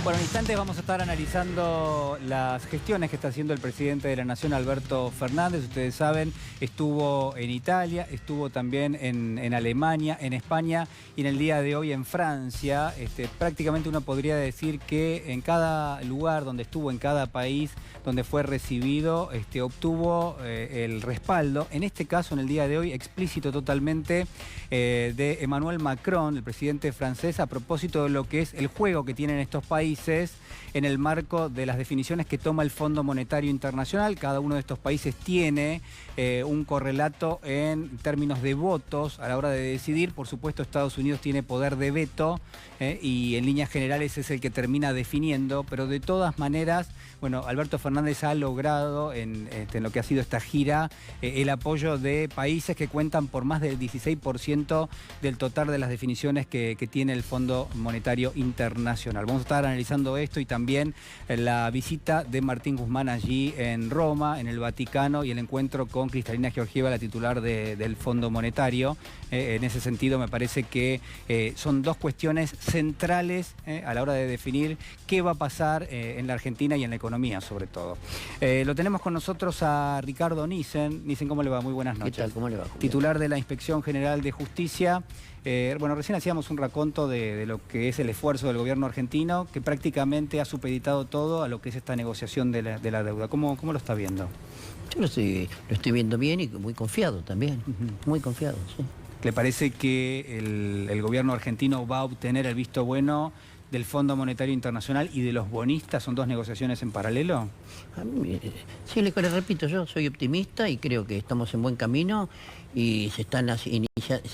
Bueno, en instantes vamos a estar analizando las gestiones que está haciendo el presidente de la Nación, Alberto Fernández. Ustedes saben, estuvo en Italia, estuvo también en Alemania, en España y en el día de hoy en Francia. Prácticamente uno podría decir que en cada lugar donde estuvo, en cada país donde fue recibido, obtuvo el respaldo, en este caso, en el día de hoy, explícito totalmente, de Emmanuel Macron, el presidente francés, a propósito de lo que es el juego que tienen estos países en el marco de las definiciones que toma el Fondo Monetario Internacional. Cada uno de estos países tiene un correlato en términos de votos a la hora de decidir. Por supuesto, Estados Unidos tiene poder de veto y en líneas generales es el que termina definiendo, pero de todas maneras, bueno, Alberto Fernández ha logrado en lo que ha sido esta gira el apoyo de países que cuentan por más del 16% del total de las definiciones que tiene el Fondo Monetario Internacional. Vamos a estar analizando esto y también la visita de Martín Guzmán allí en Roma, en el Vaticano, y el encuentro con Cristalina Georgieva, la titular del Fondo Monetario. En ese sentido, me parece que son dos cuestiones centrales a la hora de definir qué va a pasar en la Argentina y en la economía, sobre todo. Lo tenemos con nosotros a Ricardo Nissen. Nissen, ¿cómo le va? Muy buenas noches. ¿Qué tal? ¿Cómo le va, Julián? Titular de la Inspección General de Justicia. Bueno, recién hacíamos un raconto de lo que es el esfuerzo del gobierno argentino, que prácticamente ha supeditado todo a lo que es esta negociación de la deuda. ¿Cómo lo está viendo? Yo lo estoy viendo bien y muy confiado también. Muy confiado, sí. ¿Le parece que el gobierno argentino va a obtener el visto bueno del Fondo Monetario Internacional y de los bonistas? ¿Son dos negociaciones en paralelo? Sí, le repito, yo soy optimista y creo que estamos en buen camino y se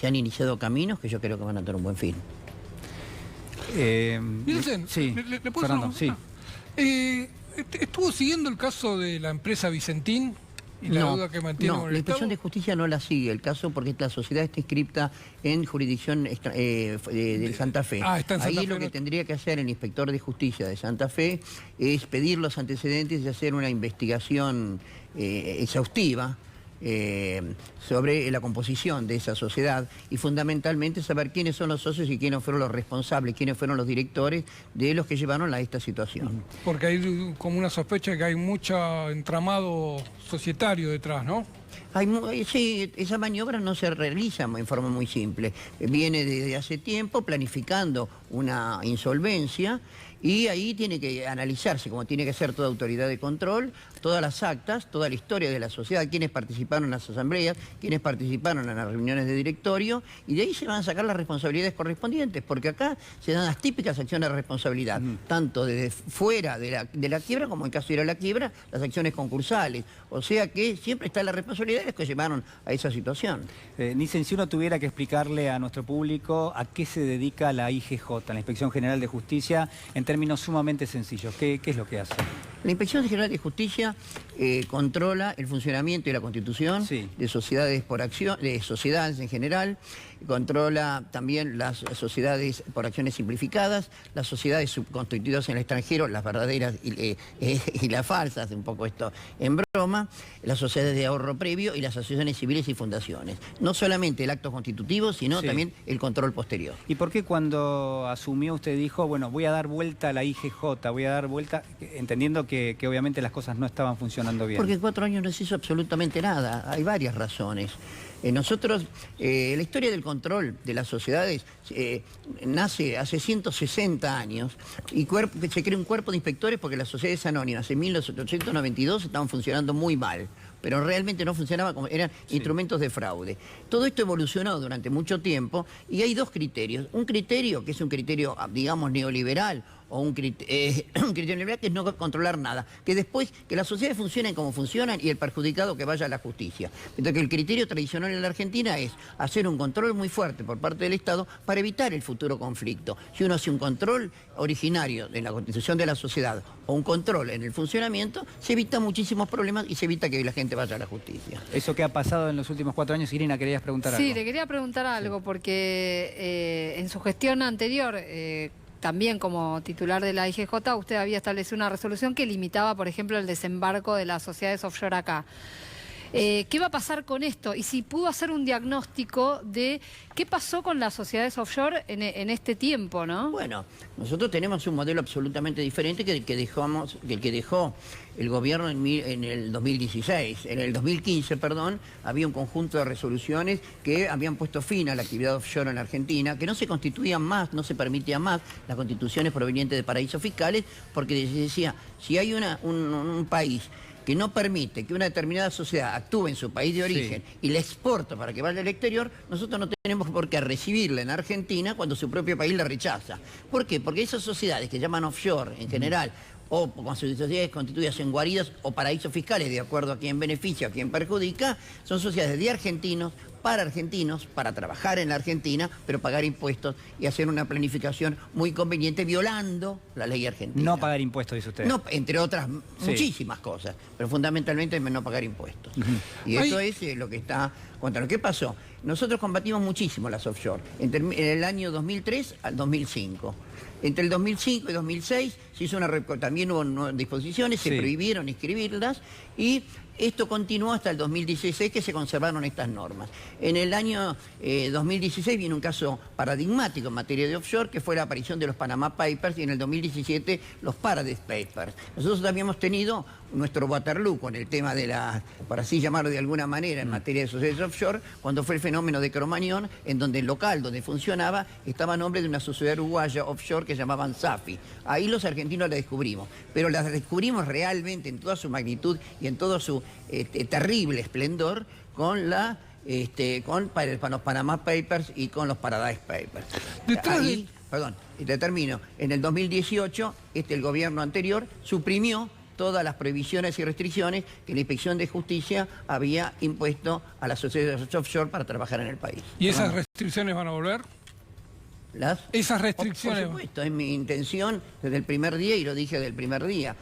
han iniciado caminos que yo creo que van a tener un buen fin. Nielsen, sí, ¿le puedo Fernando, hacer sí. ¿Estuvo siguiendo el caso de la empresa Vicentín y la deuda que mantiene con el la Inspección Estado? de Justicia no la sigue el caso porque la sociedad está inscripta en jurisdicción de Santa Fe. Está en Santa Ahí Fe, lo que tendría que hacer el inspector de justicia de Santa Fe es pedir los antecedentes y hacer una investigación exhaustiva sobre la composición de esa sociedad y fundamentalmente saber quiénes son los socios y quiénes fueron los responsables, quiénes fueron los directores de los que llevaron a esta situación. Porque hay como una sospecha de que hay mucho entramado societario detrás, ¿no? Sí, esa maniobra no se realiza en forma muy simple. Viene desde hace tiempo planificando una insolvencia y ahí tiene que analizarse, como tiene que ser toda autoridad de control, todas las actas, toda la historia de la sociedad, quiénes participaron en las asambleas, quiénes participaron en las reuniones de directorio, y de ahí se van a sacar las responsabilidades correspondientes, porque acá se dan las típicas acciones de responsabilidad, tanto desde fuera de la quiebra, como en caso de ir a la quiebra, las acciones concursales. O sea que siempre está la responsabilidad de los que llevaron a esa situación. Nissen, si uno tuviera que explicarle a nuestro público a qué se dedica la IGJ, la Inspección General de Justicia, en términos sumamente sencillos, ¿qué es lo que hace? La Inspección General de Justicia controla el funcionamiento y la constitución de sociedades por acción, de sociedades en general, controla también las sociedades por acciones simplificadas, las sociedades subconstituidas en el extranjero, las verdaderas y las falsas, un poco esto en broma, las sociedades de ahorro previo y las asociaciones civiles y fundaciones. No solamente el acto constitutivo, sino también el control posterior. ¿Y por qué cuando asumió usted dijo, bueno, voy a dar vuelta a la IGJ, voy a dar vuelta, entendiendo que obviamente las cosas no estaban funcionando bien? Porque en 4 años no se hizo absolutamente nada. Hay varias razones. Nosotros, la historia del control de las sociedades nace hace 160 años y se crea un cuerpo de inspectores porque las sociedades anónimas en 1892 estaban funcionando muy mal, pero realmente no funcionaban como eran instrumentos de fraude. Todo esto evolucionó durante mucho tiempo y hay dos criterios. Un criterio que es un criterio, digamos, neoliberal, o un criterio liberal, que es no controlar nada, que después que las sociedades funcionen como funcionan y el perjudicado que vaya a la justicia. Entonces que el criterio tradicional en la Argentina es hacer un control muy fuerte por parte del Estado para evitar el futuro conflicto. Si uno hace un control originario de la constitución de la sociedad o un control en el funcionamiento, se evita muchísimos problemas y se evita que la gente vaya a la justicia. Eso que ha pasado en los últimos 4 años, Irina, querías preguntar algo. Sí, le quería preguntar algo porque en su gestión anterior, también como titular de la IGJ, usted había establecido una resolución que limitaba, por ejemplo, el desembarco de las sociedades offshore acá. ¿Qué va a pasar con esto? Y si pudo hacer un diagnóstico de qué pasó con las sociedades offshore en este tiempo, ¿no? Bueno, nosotros tenemos un modelo absolutamente diferente que el que dejó el gobierno en el 2016. En el 2015, perdón, había un conjunto de resoluciones que habían puesto fin a la actividad offshore en la Argentina, que no se constituían más, no se permitían más las constituciones provenientes de paraísos fiscales, porque decía, si hay un país que no permite que una determinada sociedad actúe en su país de origen y la exporta para que vaya al exterior, nosotros no tenemos por qué recibirla en Argentina cuando su propio país la rechaza. ¿Por qué? Porque esas sociedades que llaman offshore en general, o con sociedades constituidas en guaridas o paraísos fiscales, de acuerdo a quién beneficia o a quién perjudica, son sociedades de argentinos, para trabajar en la Argentina, pero pagar impuestos y hacer una planificación muy conveniente, violando la ley argentina. No pagar impuestos, dice usted. No, entre otras muchísimas cosas, pero fundamentalmente no pagar impuestos. Y eso es lo que está contra lo que pasó. Nosotros combatimos muchísimo las offshore, en el año 2003 al 2005. Entre el 2005 y 2006 se hizo también hubo disposiciones, se prohibieron inscribirlas y esto continuó hasta el 2016 que se conservaron estas normas. En el año 2016 viene un caso paradigmático en materia de offshore que fue la aparición de los Panama Papers y en el 2017 los Paradise Papers. Nosotros habíamos tenido nuestro Waterloo con el tema de por así llamarlo de alguna manera, en materia de sociedades offshore, cuando fue el fenómeno de Cromañón, en donde el local donde funcionaba estaba a nombre de una sociedad uruguaya offshore que llamaban Safi. Ahí los argentinos la descubrimos, pero la descubrimos realmente en toda su magnitud y en todo su terrible esplendor con los Panama Papers y con los Paradise Papers. Perdón, y te termino. En el 2018, el gobierno anterior suprimió todas las prohibiciones y restricciones que la Inspección de Justicia había impuesto a las sociedades offshore para trabajar en el país. ¿Y esas restricciones van a volver? Esas restricciones. Por supuesto, es mi intención desde el primer día y lo dije desde el primer día.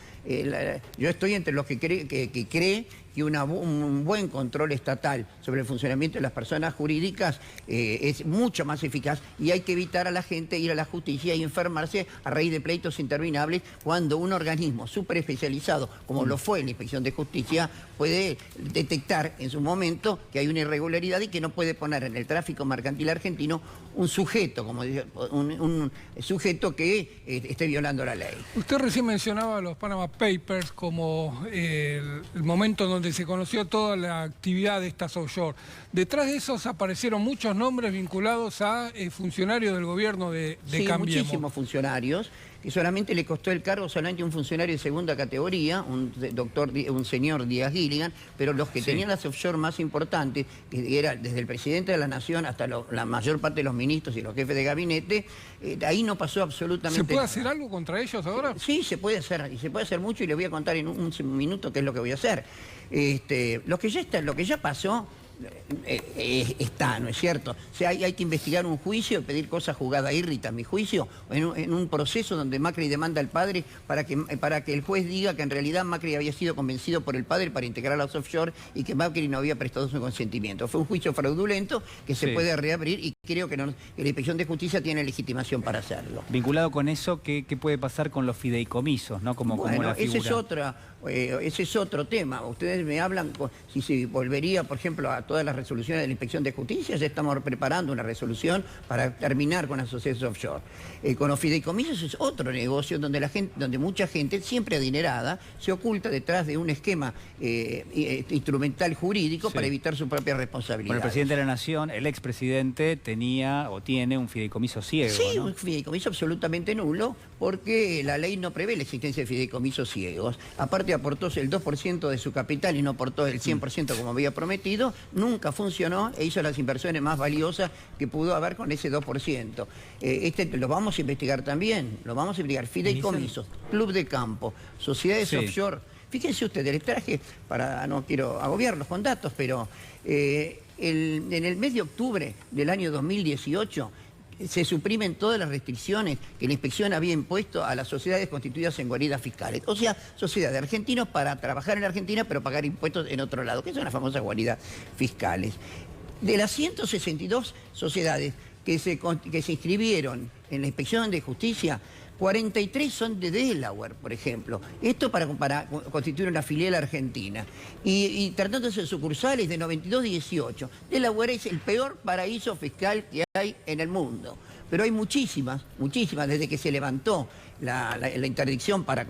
Yo estoy entre los que cree que un buen control estatal sobre el funcionamiento de las personas jurídicas es mucho más eficaz y hay que evitar a la gente ir a la justicia y enfermarse a raíz de pleitos interminables cuando un organismo súper especializado, como lo fue la Inspección de Justicia, puede detectar en su momento que hay una irregularidad y que no puede poner en el tráfico mercantil argentino un sujeto, como dice, un sujeto que esté violando la ley. Usted recién mencionaba los Panama Papers como el momento donde se conoció toda la actividad de estas offshore. Detrás de esos aparecieron muchos nombres vinculados a funcionarios del gobierno de Cambiemos. Muchísimos funcionarios, que solamente le costó el cargo solamente un funcionario de segunda categoría, un señor Díaz Gilligan, pero los que tenían las offshore más importantes, que era desde el presidente de la Nación hasta la mayor parte de los ministros y los jefes de gabinete, ahí no pasó absolutamente nada. ¿Se puede nada. hacer algo contra ellos ahora? Sí, se puede hacer, y se puede hacer mucho, y le voy a contar en un minuto qué es lo que voy a hacer. Lo que ya pasó está, ¿no es cierto? O sea, hay que investigar un juicio, pedir cosas jugadas irrita, a mi juicio, en un proceso donde Macri demanda al padre para que el juez diga que en realidad Macri había sido convencido por el padre para integrar a los offshore y que Macri no había prestado su consentimiento. Fue un juicio fraudulento que se puede reabrir y creo que la Inspección de Justicia tiene legitimación para hacerlo. Vinculado con eso, ¿qué puede pasar con los fideicomisos, ¿no? Como la figura. Ese es otro tema. Ustedes me hablan, si se volvería, por ejemplo, a todas las resoluciones de la Inspección de Justicia, ya estamos preparando una resolución para terminar con las sociedades offshore. Con los fideicomisos es otro negocio donde mucha gente, siempre adinerada, se oculta detrás de un esquema instrumental jurídico para evitar su propia responsabilidad. Bueno, el presidente de la Nación, el expresidente, tenía o tiene un fideicomiso ciego, Sí, ¿no? un fideicomiso absolutamente nulo, porque la ley no prevé la existencia de fideicomisos ciegos. Aparte aportó el 2% de su capital y no aportó el 100% como había prometido, nunca funcionó e hizo las inversiones más valiosas que pudo haber con ese 2%. Lo vamos a investigar también, fideicomisos, club de campo, sociedades offshore. Fíjense ustedes, les traje, no quiero agobiarlos con datos, pero en el mes de octubre del año 2018, se suprimen todas las restricciones que la inspección había impuesto a las sociedades constituidas en guaridas fiscales. O sea, sociedades de argentinos para trabajar en la Argentina pero pagar impuestos en otro lado, que son las famosas guaridas fiscales. De las 162 sociedades que se inscribieron en la Inspección de Justicia, 43 son de Delaware, por ejemplo. Esto para constituir una filial argentina. Y tratándose de sucursales de 92 y 18. Delaware es el peor paraíso fiscal que hay en el mundo. Pero hay muchísimas, desde que se levantó la interdicción para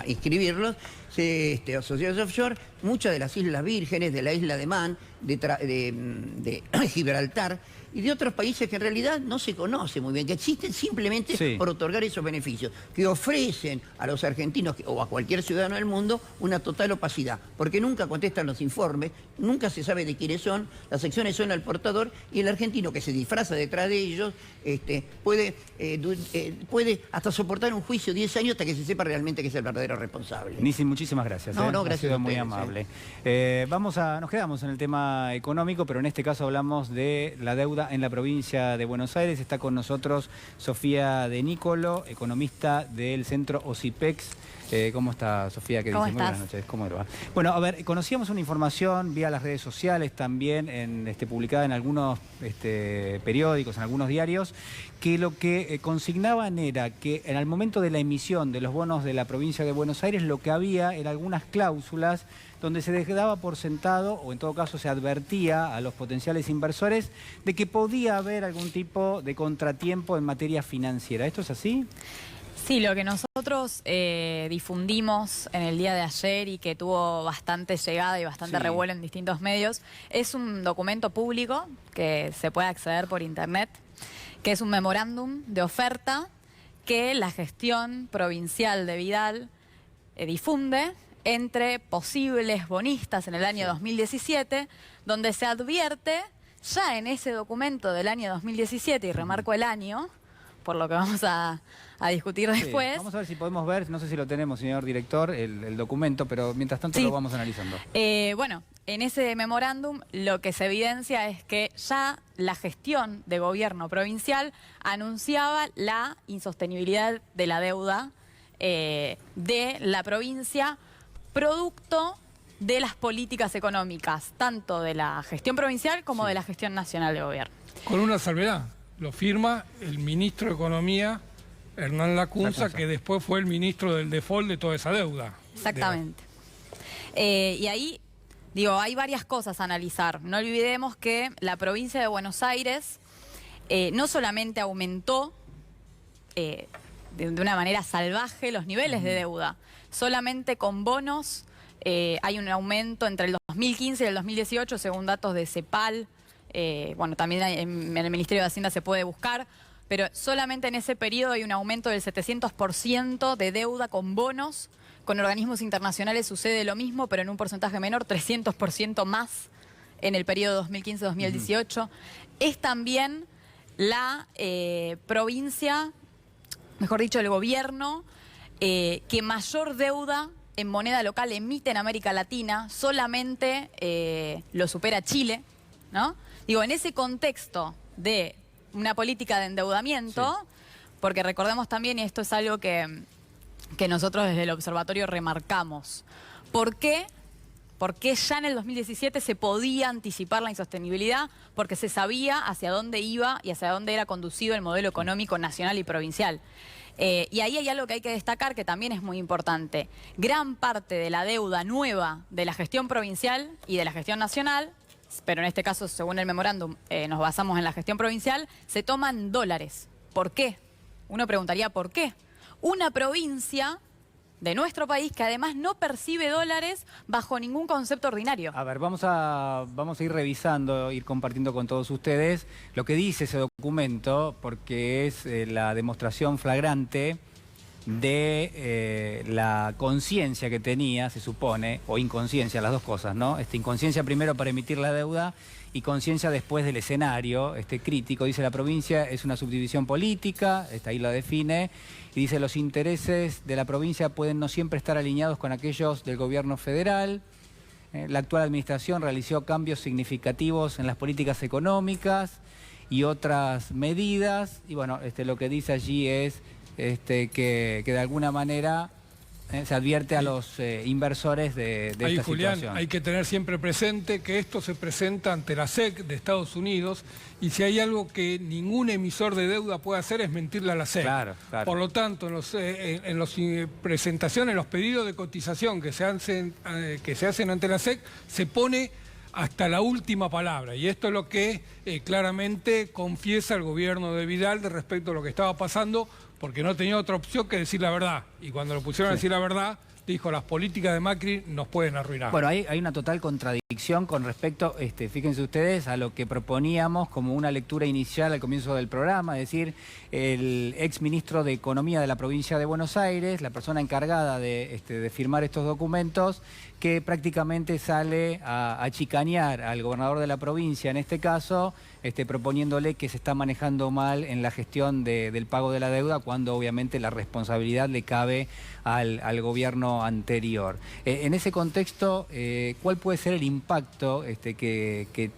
inscribirlos, sociedades offshore, muchas de las Islas Vírgenes, de la isla de Man, de Gibraltar, y de otros países que en realidad no se conoce muy bien, que existen simplemente por otorgar esos beneficios, que ofrecen a los argentinos o a cualquier ciudadano del mundo una total opacidad, porque nunca contestan los informes, nunca se sabe de quiénes son, las secciones son al portador, y el argentino que se disfraza detrás de ellos puede hasta soportar un juicio 10 años hasta que se sepa realmente que es el verdadero responsable. Nisin, muchísimas gracias. No, gracias. Ha sido muy ustedes, amable. Nos quedamos en el tema económico, pero en este caso hablamos de la deuda en la provincia de Buenos Aires. Está con nosotros Sofía De Nicolo, economista del centro OSIPEX. ¿Cómo está, Sofía? ¿Qué dice? Muy buenas noches. ¿Cómo le va? Bueno, a ver, conocíamos una información vía las redes sociales también, publicada en algunos periódicos, en algunos diarios, que lo que consignaban era que en el momento de la emisión de los bonos de la provincia de Buenos Aires, lo que había eran algunas cláusulas donde se daba por sentado, o en todo caso se advertía a los potenciales inversores, de que podía haber algún tipo de contratiempo en materia financiera. ¿Esto es así? Sí, lo que nosotros difundimos en el día de ayer y que tuvo bastante llegada y bastante revuelo en distintos medios, es un documento público que se puede acceder por internet, que es un memorándum de oferta que la gestión provincial de Vidal difunde entre posibles bonistas en el año 2017, donde se advierte ya en ese documento del año 2017, y remarco el año, por lo que vamos a discutir después. Vamos a ver si podemos ver, no sé si lo tenemos, señor director, el documento, pero mientras tanto lo vamos analizando. Bueno, en ese memorándum lo que se evidencia es que ya la gestión de gobierno provincial anunciaba la insostenibilidad de la deuda de la provincia, producto de las políticas económicas, tanto de la gestión provincial como de la gestión nacional de gobierno. Con una salvedad, lo firma el ministro de Economía, Hernán Lacunza, que después fue el ministro del default de toda esa deuda. Exactamente. Y ahí, digo, hay varias cosas a analizar. No olvidemos que la provincia de Buenos Aires no solamente aumentó de una manera salvaje los niveles de deuda, solamente con bonos hay un aumento entre el 2015 y el 2018, según datos de CEPAL. Bueno, también en el Ministerio de Hacienda se puede buscar, pero solamente en ese periodo hay un aumento del 700% de deuda con bonos. Con organismos internacionales sucede lo mismo, pero en un porcentaje menor, 300% más en el periodo 2015-2018. Es también la provincia, mejor dicho, el gobierno, que mayor deuda en moneda local emite en América Latina. Solamente lo supera Chile, ¿no? Digo, en ese contexto de una política de endeudamiento, porque recordemos también, y esto es algo que nosotros desde el observatorio remarcamos, ¿por qué ya en el 2017 se podía anticipar la insostenibilidad? Porque se sabía hacia dónde iba y hacia dónde era conducido el modelo económico nacional y provincial. Y ahí hay algo que hay que destacar que también es muy importante. Gran parte de la deuda nueva de la gestión provincial y de la gestión nacional, pero en este caso, según el memorándum, nos basamos en la gestión provincial, se toman dólares. ¿Por qué? Uno preguntaría, ¿por qué? Una provincia de nuestro país que además no percibe dólares bajo ningún concepto ordinario. A ver, vamos a ir revisando, ir compartiendo con todos ustedes lo que dice ese documento, porque es la demostración flagrante de la conciencia que tenía, se supone, o inconsciencia, las dos cosas, ¿no? Inconsciencia primero para emitir la deuda y conciencia después del escenario crítico. Dice, la provincia es una subdivisión política, ahí lo define, y dice, los intereses de la provincia pueden no siempre estar alineados con aquellos del gobierno federal. La actual administración realizó cambios significativos en las políticas económicas y otras medidas, y bueno, lo que dice allí es que de alguna manera Se advierte a los inversores de Ahí, esta Julián, situación. hay que tener siempre presente que esto se presenta ante la SEC de Estados Unidos y si hay algo que ningún emisor de deuda puede hacer es mentirle a la SEC. Claro. Por lo tanto, en las presentaciones, los pedidos de cotización que se hacen ante la SEC, se pone hasta la última palabra. Y esto es lo que claramente confiesa el gobierno de Vidal respecto a lo que estaba pasando, porque no tenía otra opción que decir la verdad. Y cuando lo pusieron a decir la verdad, dijo, las políticas de Macri nos pueden arruinar. Bueno, hay una total contradicción con respecto, fíjense ustedes, a lo que proponíamos como una lectura inicial al comienzo del programa, es decir, el ex ministro de Economía de la provincia de Buenos Aires, la persona encargada de firmar estos documentos, que prácticamente sale a chicanear al gobernador de la provincia, en este caso, proponiéndole que se está manejando mal en la gestión del pago de la deuda, cuando obviamente la responsabilidad le cabe al gobierno anterior. En ese contexto, ¿cuál puede ser el impacto que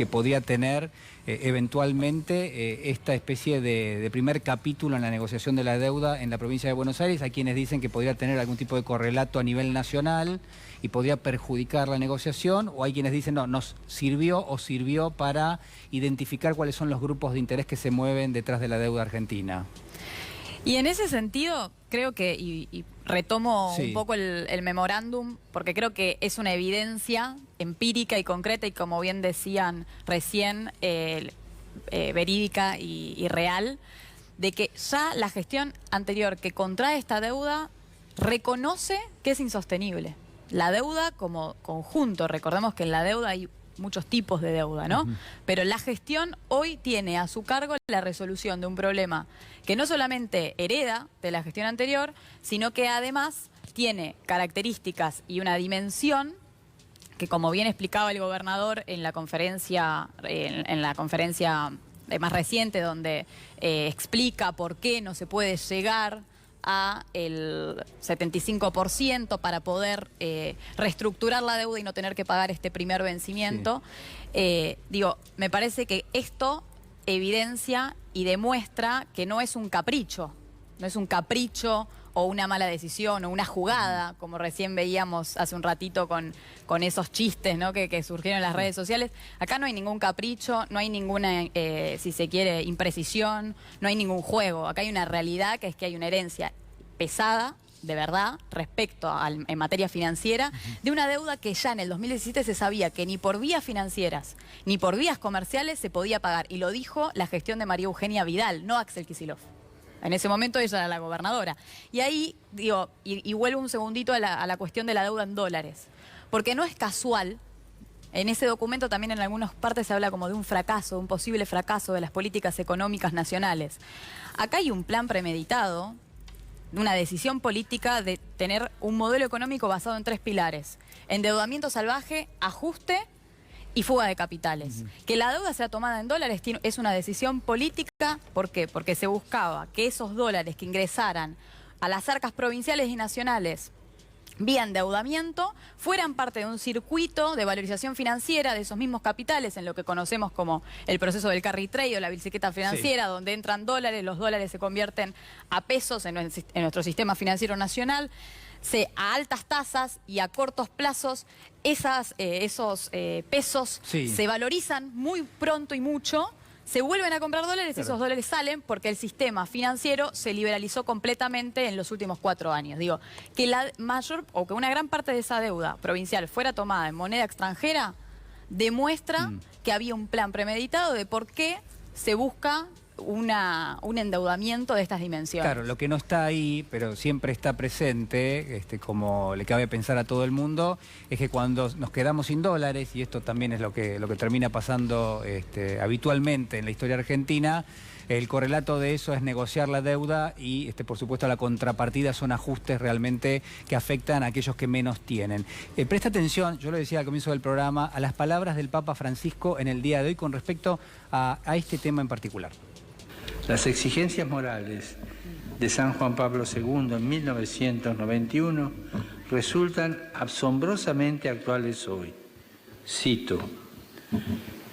podría tener eventualmente esta especie de primer capítulo en la negociación de la deuda en la provincia de Buenos Aires? Hay quienes dicen que podría tener algún tipo de correlato a nivel nacional y podría perjudicar la negociación, o hay quienes dicen, no, nos sirvió para identificar cuáles son los grupos de interés que se mueven detrás de la deuda argentina. Y en ese sentido, creo que, y retomo Sí. un poco el memorándum, porque creo que es una evidencia empírica y concreta, y como bien decían recién, verídica y real, de que ya la gestión anterior que contrae esta deuda reconoce que es insostenible. La deuda como conjunto, recordemos que en la deuda hay muchos tipos de deuda, ¿no? Pero la gestión hoy tiene a su cargo la resolución de un problema que no solamente hereda de la gestión anterior, sino que además tiene características y una dimensión que, como bien explicaba el gobernador en la conferencia, más reciente, donde explica por qué no se puede llegar a el 75% para poder reestructurar la deuda y no tener que pagar este primer vencimiento. Sí. Me parece que esto evidencia y demuestra que no es un capricho, o una mala decisión o una jugada, como recién veíamos hace un ratito con esos chistes, ¿no? que surgieron en las redes sociales. Acá no hay ningún capricho, no hay ninguna, si se quiere, imprecisión, no hay ningún juego. Acá hay una realidad, que es que hay una herencia pesada, de verdad, respecto en materia financiera, de una deuda que ya en el 2017 se sabía que ni por vías financieras ni por vías comerciales se podía pagar. Y lo dijo la gestión de María Eugenia Vidal, no Axel Kicillof. En ese momento ella era la gobernadora. Y ahí, y vuelvo un segundito a la cuestión de la deuda en dólares. Porque no es casual, en ese documento también en algunas partes se habla como de un fracaso, un posible fracaso de las políticas económicas nacionales. Acá hay un plan premeditado, una decisión política de tener un modelo económico basado en 3 pilares: endeudamiento salvaje, ajuste y fuga de capitales. Que la deuda sea tomada en dólares es una decisión política. ¿Por qué? Porque se buscaba que esos dólares que ingresaran a las arcas provinciales y nacionales vía endeudamiento fueran parte de un circuito de valorización financiera de esos mismos capitales, en lo que conocemos como el proceso del carry trade o la bicicleta financiera, sí, donde entran dólares, los dólares se convierten a pesos en nuestro sistema financiero nacional. A altas tasas y a cortos plazos, esos pesos, sí, se valorizan muy pronto y mucho, se vuelven a comprar dólares, claro, y esos dólares salen porque el sistema financiero se liberalizó completamente en los últimos 4 años. Que la mayor, o que una gran parte de esa deuda provincial fuera tomada en moneda extranjera, demuestra que había un plan premeditado de por qué se busca un endeudamiento de estas dimensiones. Claro, lo que no está ahí, pero siempre está presente, como le cabe pensar a todo el mundo, es que cuando nos quedamos sin dólares, y esto también es lo que termina pasando habitualmente en la historia argentina, el correlato de eso es negociar la deuda y, por supuesto, la contrapartida son ajustes realmente que afectan a aquellos que menos tienen. Presta atención, yo lo decía al comienzo del programa, a las palabras del Papa Francisco en el día de hoy con respecto a este tema en particular. Las exigencias morales de San Juan Pablo II en 1991 resultan asombrosamente actuales hoy. Cito: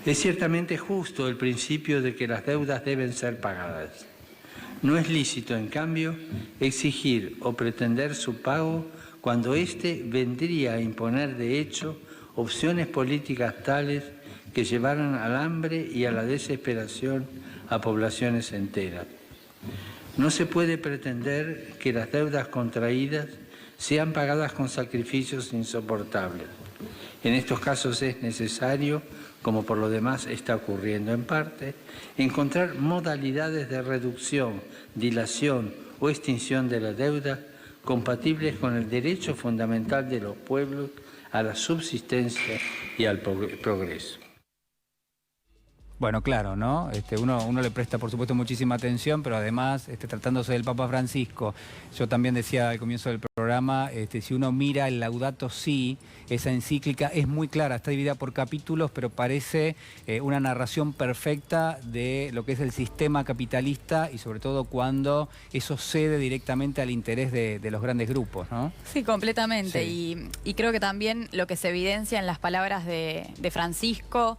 es ciertamente justo el principio de que las deudas deben ser pagadas. No es lícito, en cambio, exigir o pretender su pago cuando éste vendría a imponer de hecho opciones políticas tales que llevaran al hambre y a la desesperación a poblaciones enteras. No se puede pretender que las deudas contraídas sean pagadas con sacrificios insoportables. En estos casos es necesario, como por lo demás está ocurriendo en parte, encontrar modalidades de reducción, dilación o extinción de la deuda compatibles con el derecho fundamental de los pueblos a la subsistencia y al progreso. Bueno, claro, ¿no? Uno le presta, por supuesto, muchísima atención, pero además, tratándose del Papa Francisco, yo también decía al comienzo del programa, si uno mira el Laudato Si, esa encíclica es muy clara, está dividida por capítulos, pero parece una narración perfecta de lo que es el sistema capitalista y sobre todo cuando eso cede directamente al interés de los grandes grupos, ¿no? Sí, completamente. Sí. Y creo que también lo que se evidencia en las palabras de Francisco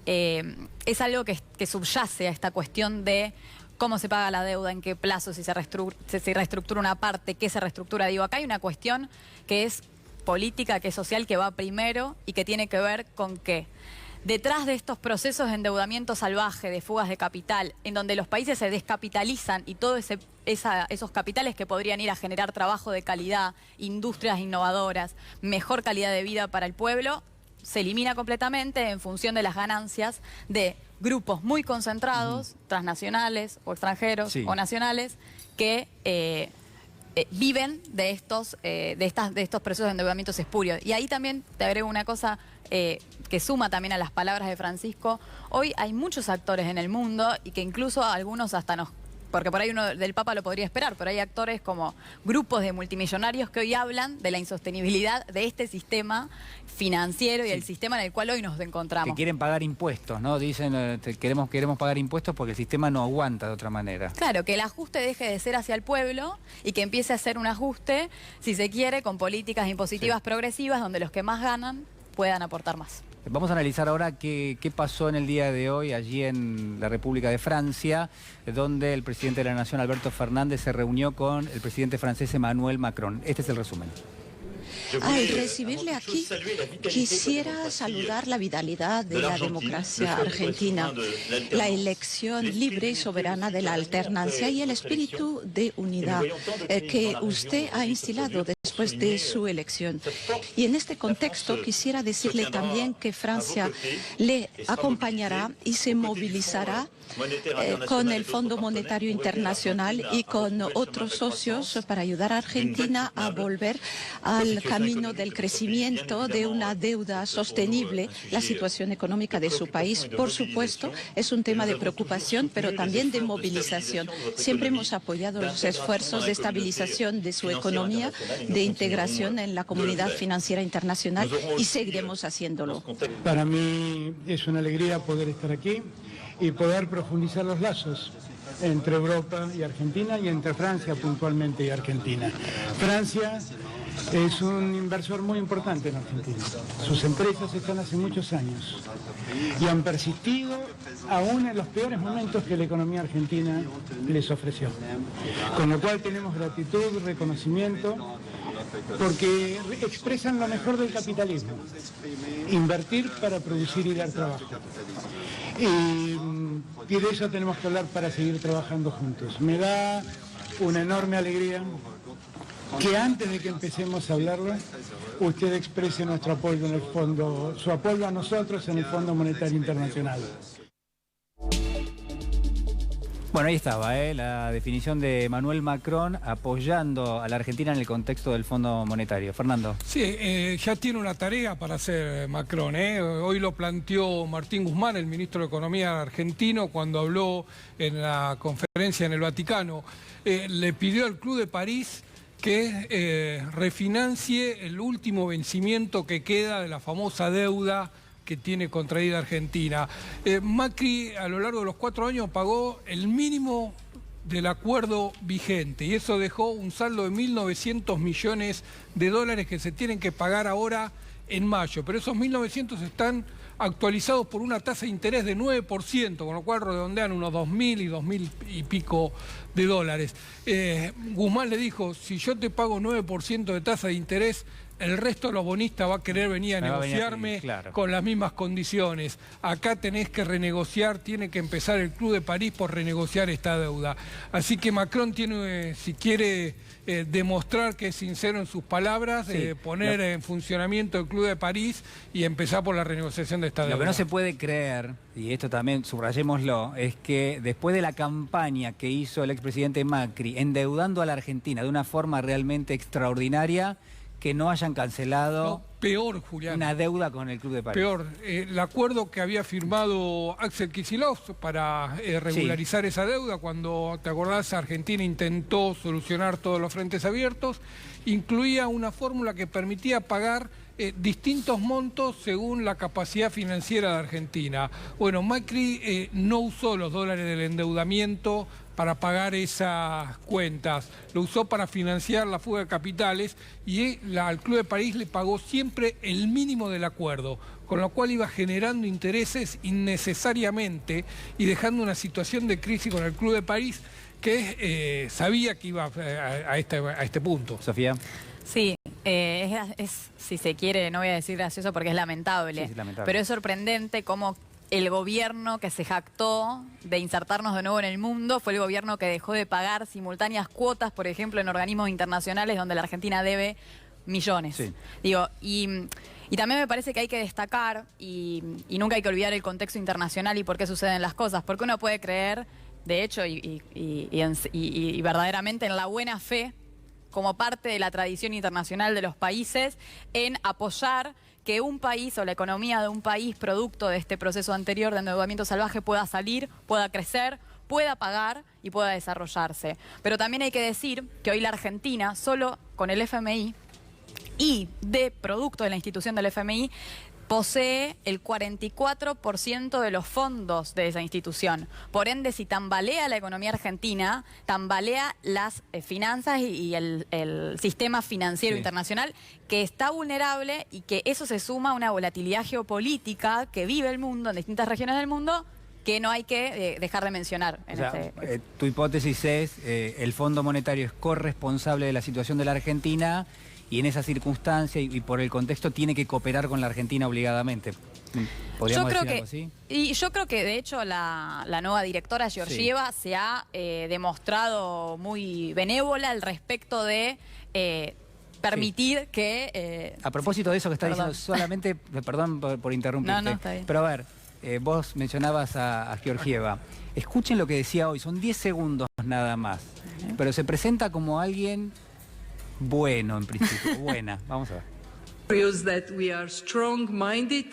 es algo que subyace a esta cuestión de cómo se paga la deuda, en qué plazo, si se reestructura una parte, qué se reestructura. Digo, acá hay una cuestión que es política, que es social, que va primero y que tiene que ver con que detrás de estos procesos de endeudamiento salvaje, de fugas de capital, en donde los países se descapitalizan y todos esos capitales que podrían ir a generar trabajo de calidad, industrias innovadoras, mejor calidad de vida para el pueblo, se elimina completamente en función de las ganancias de grupos muy concentrados, transnacionales o extranjeros o nacionales, que viven de estos procesos de endeudamientos espurios. Y ahí también te agrego una cosa que suma también a las palabras de Francisco. Hoy hay muchos actores en el mundo y que incluso algunos hasta nos... Porque por ahí uno del Papa lo podría esperar, pero hay actores como grupos de multimillonarios que hoy hablan de la insostenibilidad de este sistema financiero y el sistema en el cual hoy nos encontramos. Que quieren pagar impuestos, ¿no? Dicen, queremos pagar impuestos porque el sistema no aguanta de otra manera. Claro, que el ajuste deje de ser hacia el pueblo y que empiece a ser un ajuste, si se quiere, con políticas impositivas progresivas donde los que más ganan puedan aportar más. Vamos a analizar ahora qué pasó en el día de hoy allí en la República de Francia, donde el presidente de la Nación, Alberto Fernández, se reunió con el presidente francés Emmanuel Macron. Este es el resumen. Al recibirle aquí, quisiera saludar la vitalidad de la democracia argentina, la elección libre y soberana de la alternancia y el espíritu de unidad que usted ha instilado después de su elección. Y en este contexto quisiera decirle también que Francia le acompañará y se movilizará con el Fondo Monetario Internacional y con otros socios para ayudar a Argentina a volver al camino del crecimiento, de una deuda sostenible. La situación económica de su país, por supuesto, es un tema de preocupación, pero también de movilización. Siempre hemos apoyado los esfuerzos de estabilización de su economía, de integración en la comunidad financiera internacional y seguiremos haciéndolo. Para mí es una alegría poder estar aquí y poder profundizar los lazos entre Europa y Argentina y entre Francia puntualmente y Argentina. Francia es un inversor muy importante en Argentina. Sus empresas están hace muchos años y han persistido aún en los peores momentos que la economía argentina les ofreció. Con lo cual tenemos gratitud, reconocimiento, porque expresan lo mejor del capitalismo. Invertir para producir y dar trabajo. Y de eso tenemos que hablar para seguir trabajando juntos. Me da una enorme alegría que antes de que empecemos a hablarlo, usted exprese nuestro apoyo en el fondo, su apoyo a nosotros en el Fondo Monetario Internacional. Bueno, ahí estaba, la definición de Emmanuel Macron apoyando a la Argentina en el contexto del Fondo Monetario. Fernando. Sí, ya tiene una tarea para hacer Macron. Hoy lo planteó Martín Guzmán, el ministro de Economía argentino, cuando habló en la conferencia en el Vaticano. Le pidió al Club de París que refinancie el último vencimiento que queda de la famosa deuda que tiene contraída Argentina. Macri a lo largo de los 4 años pagó el mínimo del acuerdo vigente y eso dejó un saldo de 1.900 millones de dólares que se tienen que pagar ahora en mayo, pero esos 1.900 están actualizados por una tasa de interés de 9%, con lo cual redondean unos 2.000 y 2.000 y pico de dólares. Guzmán le dijo, si yo te pago 9% de tasa de interés, el resto de los bonistas va a querer venir a negociarme con las mismas condiciones. Acá tenés que renegociar, tiene que empezar el Club de París por renegociar esta deuda. Así que Macron tiene, si quiere demostrar que es sincero en sus palabras, poner en funcionamiento el Club de París y empezar por la renegociación de esta deuda. Lo que no se puede creer, y esto también subrayémoslo, es que después de la campaña que hizo el expresidente Macri endeudando a la Argentina de una forma realmente extraordinaria, que no hayan cancelado peor, Julián, una deuda con el Club de París. Peor, el acuerdo que había firmado Axel Kicillof para regularizar esa deuda, cuando, te acordás, Argentina intentó solucionar todos los frentes abiertos, incluía una fórmula que permitía pagar distintos montos según la capacidad financiera de Argentina. Bueno, Macri no usó los dólares del endeudamiento para pagar esas cuentas, lo usó para financiar la fuga de capitales y al Club de París le pagó siempre el mínimo del acuerdo, con lo cual iba generando intereses innecesariamente y dejando una situación de crisis con el Club de París que sabía que iba a este punto. Sofía. Sí, es, si se quiere, no voy a decir gracioso porque es lamentable, pero es sorprendente cómo el gobierno que se jactó de insertarnos de nuevo en el mundo fue el gobierno que dejó de pagar simultáneas cuotas, por ejemplo, en organismos internacionales donde la Argentina debe millones. Sí. Digo, y también me parece que hay que destacar, y nunca hay que olvidar el contexto internacional y por qué suceden las cosas, porque uno puede creer, de hecho, y verdaderamente en la buena fe, como parte de la tradición internacional de los países, en apoyar que un país o la economía de un país producto de este proceso anterior de endeudamiento salvaje pueda salir, pueda crecer, pueda pagar y pueda desarrollarse. Pero también hay que decir que hoy la Argentina, solo con el FMI y de producto de la institución del FMI, posee el 44% de los fondos de esa institución. Por ende, si tambalea la economía argentina, tambalea las finanzas y el sistema financiero internacional, que está vulnerable y que eso se suma a una volatilidad geopolítica que vive el mundo en distintas regiones del mundo, que no hay que dejar de mencionar. Tu hipótesis es, el Fondo Monetario es corresponsable de la situación de la Argentina y en esa circunstancia y por el contexto tiene que cooperar con la Argentina obligadamente. ¿Podríamos decir algo así? Y yo creo que de hecho la nueva directora Georgieva se ha demostrado muy benévola al respecto de permitir que... A propósito de eso que está diciendo, solamente, perdón por interrumpirte, no, está bien. Pero a ver, vos mencionabas a Georgieva. Escuchen lo que decía hoy, son 10 segundos nada más, pero se presenta como alguien... bueno, en principio, buena. Vamos a ver. That we are strong-minded,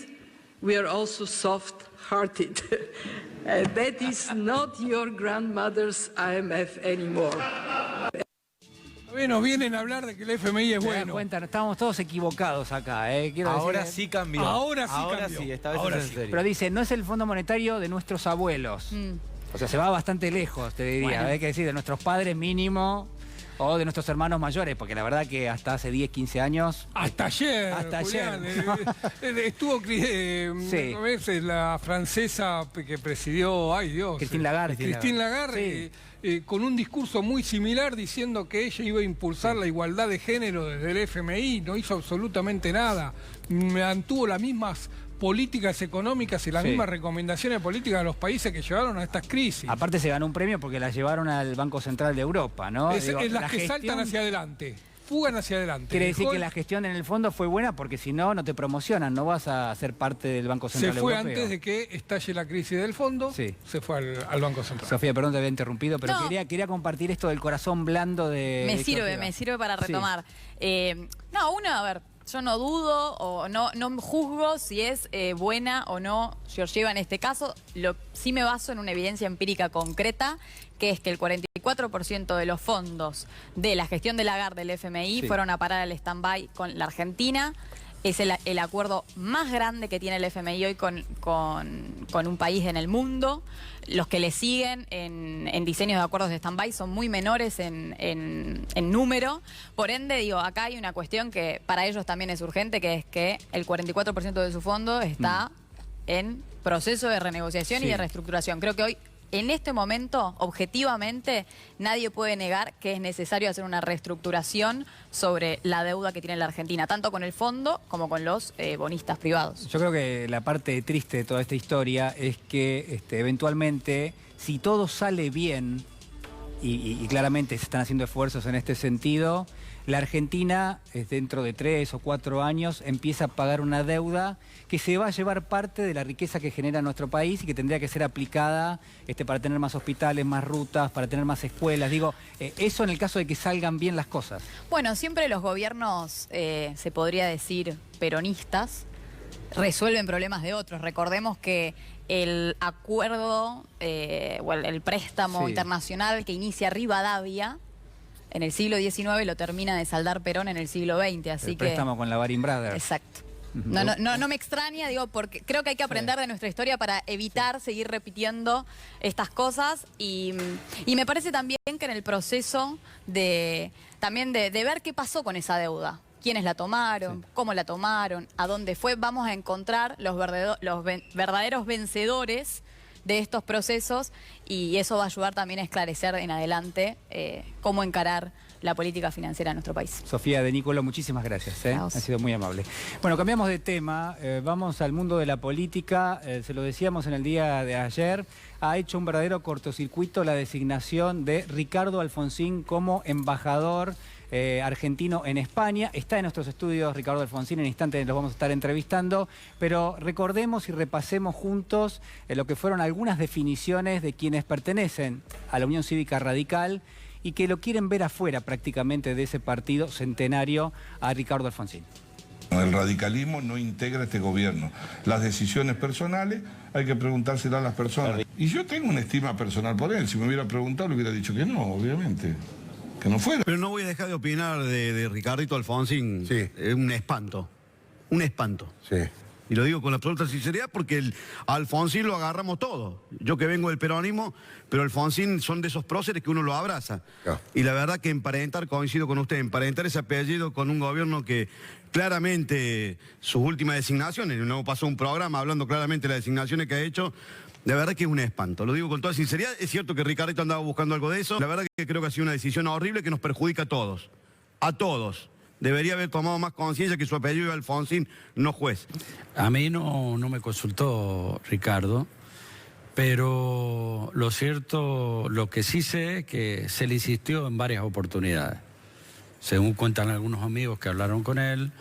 we are also soft-hearted. That is not your grandmother's IMF anymore. Nos vienen a hablar de que el FMI es bueno. Cuenta, estábamos todos equivocados acá. Ahora sí cambió. Ahora cambió. Sí, esta vez es en serio. Pero dice, no es el Fondo Monetario de nuestros abuelos. O sea, se va bastante lejos, te diría. Bueno. Hay que decir, de nuestros padres mínimo... o de nuestros hermanos mayores, porque la verdad que hasta hace 10, 15 años... Hasta ayer, Julián, estuvo la francesa que presidió, ay Dios... Christine Lagarde, con un discurso muy similar diciendo que ella iba a impulsar la igualdad de género desde el FMI, no hizo absolutamente nada, mantuvo las mismas políticas económicas y las mismas recomendaciones políticas de los países que llevaron a estas crisis. Aparte se ganó un premio porque la llevaron al Banco Central de Europa, ¿no? Es las que saltan hacia adelante, fugan hacia adelante. Quiere decir que la gestión en el fondo fue buena porque si no, no te promocionan, no vas a ser parte del Banco Central Europeo. Se fue antes de que estalle la crisis del fondo, se fue al Banco Central. Sofía, perdón, te había interrumpido, pero quería compartir esto del corazón blando de... Me sirve para retomar. A ver... Yo no dudo o no juzgo si es buena o no Georgieva en este caso. Sí me baso en una evidencia empírica concreta, que es que el 44% de los fondos de la gestión de Lagarde del FMI fueron a parar al stand-by con la Argentina. Es el acuerdo más grande que tiene el FMI hoy con un país en el mundo. Los que le siguen en diseños de acuerdos de stand-by son muy menores en número. Por ende, digo, acá hay una cuestión que para ellos también es urgente, que es que el 44% de su fondo está en proceso de renegociación y de reestructuración. Creo que hoy, en este momento, objetivamente, nadie puede negar que es necesario hacer una reestructuración sobre la deuda que tiene la Argentina, tanto con el fondo como con los bonistas privados. Yo creo que la parte triste de toda esta historia es que eventualmente, si todo sale bien, y claramente se están haciendo esfuerzos en este sentido, la Argentina, dentro de 3 o 4 años, empieza a pagar una deuda que se va a llevar parte de la riqueza que genera nuestro país y que tendría que ser aplicada para tener más hospitales, más rutas, para tener más escuelas. Digo, eso en el caso de que salgan bien las cosas. Bueno, siempre los gobiernos, se podría decir, peronistas, resuelven problemas de otros. Recordemos que el acuerdo o el préstamo internacional que inicia Rivadavia en el siglo XIX lo termina de saldar Perón en el siglo XX. Así el préstamo con la Baring Brothers. Exacto. No me extraña, digo, porque creo que hay que aprender de nuestra historia para evitar seguir repitiendo estas cosas y me parece también que en el proceso de ver qué pasó con esa deuda, quiénes la tomaron, cómo la tomaron, a dónde fue, vamos a encontrar los verdaderos vencedores de estos procesos y eso va a ayudar también a esclarecer en adelante cómo encarar la política financiera de nuestro país. Sofía de Nicolo, muchísimas gracias. Ha sido muy amable. Bueno, cambiamos de tema, vamos al mundo de la política, se lo decíamos en el día de ayer, ha hecho un verdadero cortocircuito la designación de Ricardo Alfonsín como embajador argentino en España. Está en nuestros estudios Ricardo Alfonsín, en instantes los vamos a estar entrevistando, pero recordemos y repasemos juntos lo que fueron algunas definiciones de quienes pertenecen a la Unión Cívica Radical y que lo quieren ver afuera prácticamente de ese partido centenario a Ricardo Alfonsín. El radicalismo no integra este gobierno. Las decisiones personales hay que preguntárselas a las personas. Y yo tengo una estima personal por él. Si me hubiera preguntado, le hubiera dicho que no, obviamente. Que no fuera. Pero no voy a dejar de opinar de Ricardito Alfonsín. Sí. Es un espanto. Un espanto. Sí. Y lo digo con absoluta sinceridad porque a Alfonsín lo agarramos todo. Yo que vengo del peronismo, pero Alfonsín son de esos próceres que uno lo abraza. Claro. Y la verdad que coincido con usted, emparentar ese apellido con un gobierno que claramente sus últimas designaciones, no pasó un programa hablando claramente de las designaciones que ha hecho, de verdad que es un espanto. Lo digo con toda sinceridad. Es cierto que Ricardito andaba buscando algo de eso. La verdad que creo que ha sido una decisión horrible que nos perjudica a todos. A todos. Debería haber tomado más conciencia que su apellido es Alfonsín, no juez. A mí no me consultó Ricardo, pero lo cierto, lo que sí sé es que se le insistió en varias oportunidades. Según cuentan algunos amigos que hablaron con él,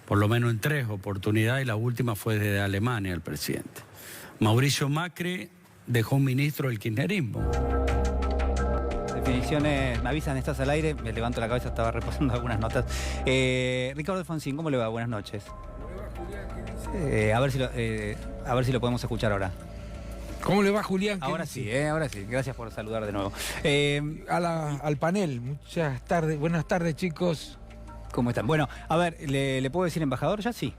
por lo menos en 3 oportunidades, y la última fue desde Alemania el presidente. Mauricio Macri dejó un ministro del kirchnerismo. Definiciones, me avisan, estás al aire, me levanto la cabeza, estaba repasando algunas notas. Ricardo Alfonsín, ¿cómo le va? Buenas noches. A ver si lo podemos escuchar ahora. ¿Cómo le va, Julián? Ahora sí, gracias por saludar de nuevo. Al panel, buenas tardes, chicos. ¿Cómo están? Bueno, a ver, ¿le puedo decir embajador ya? Sí.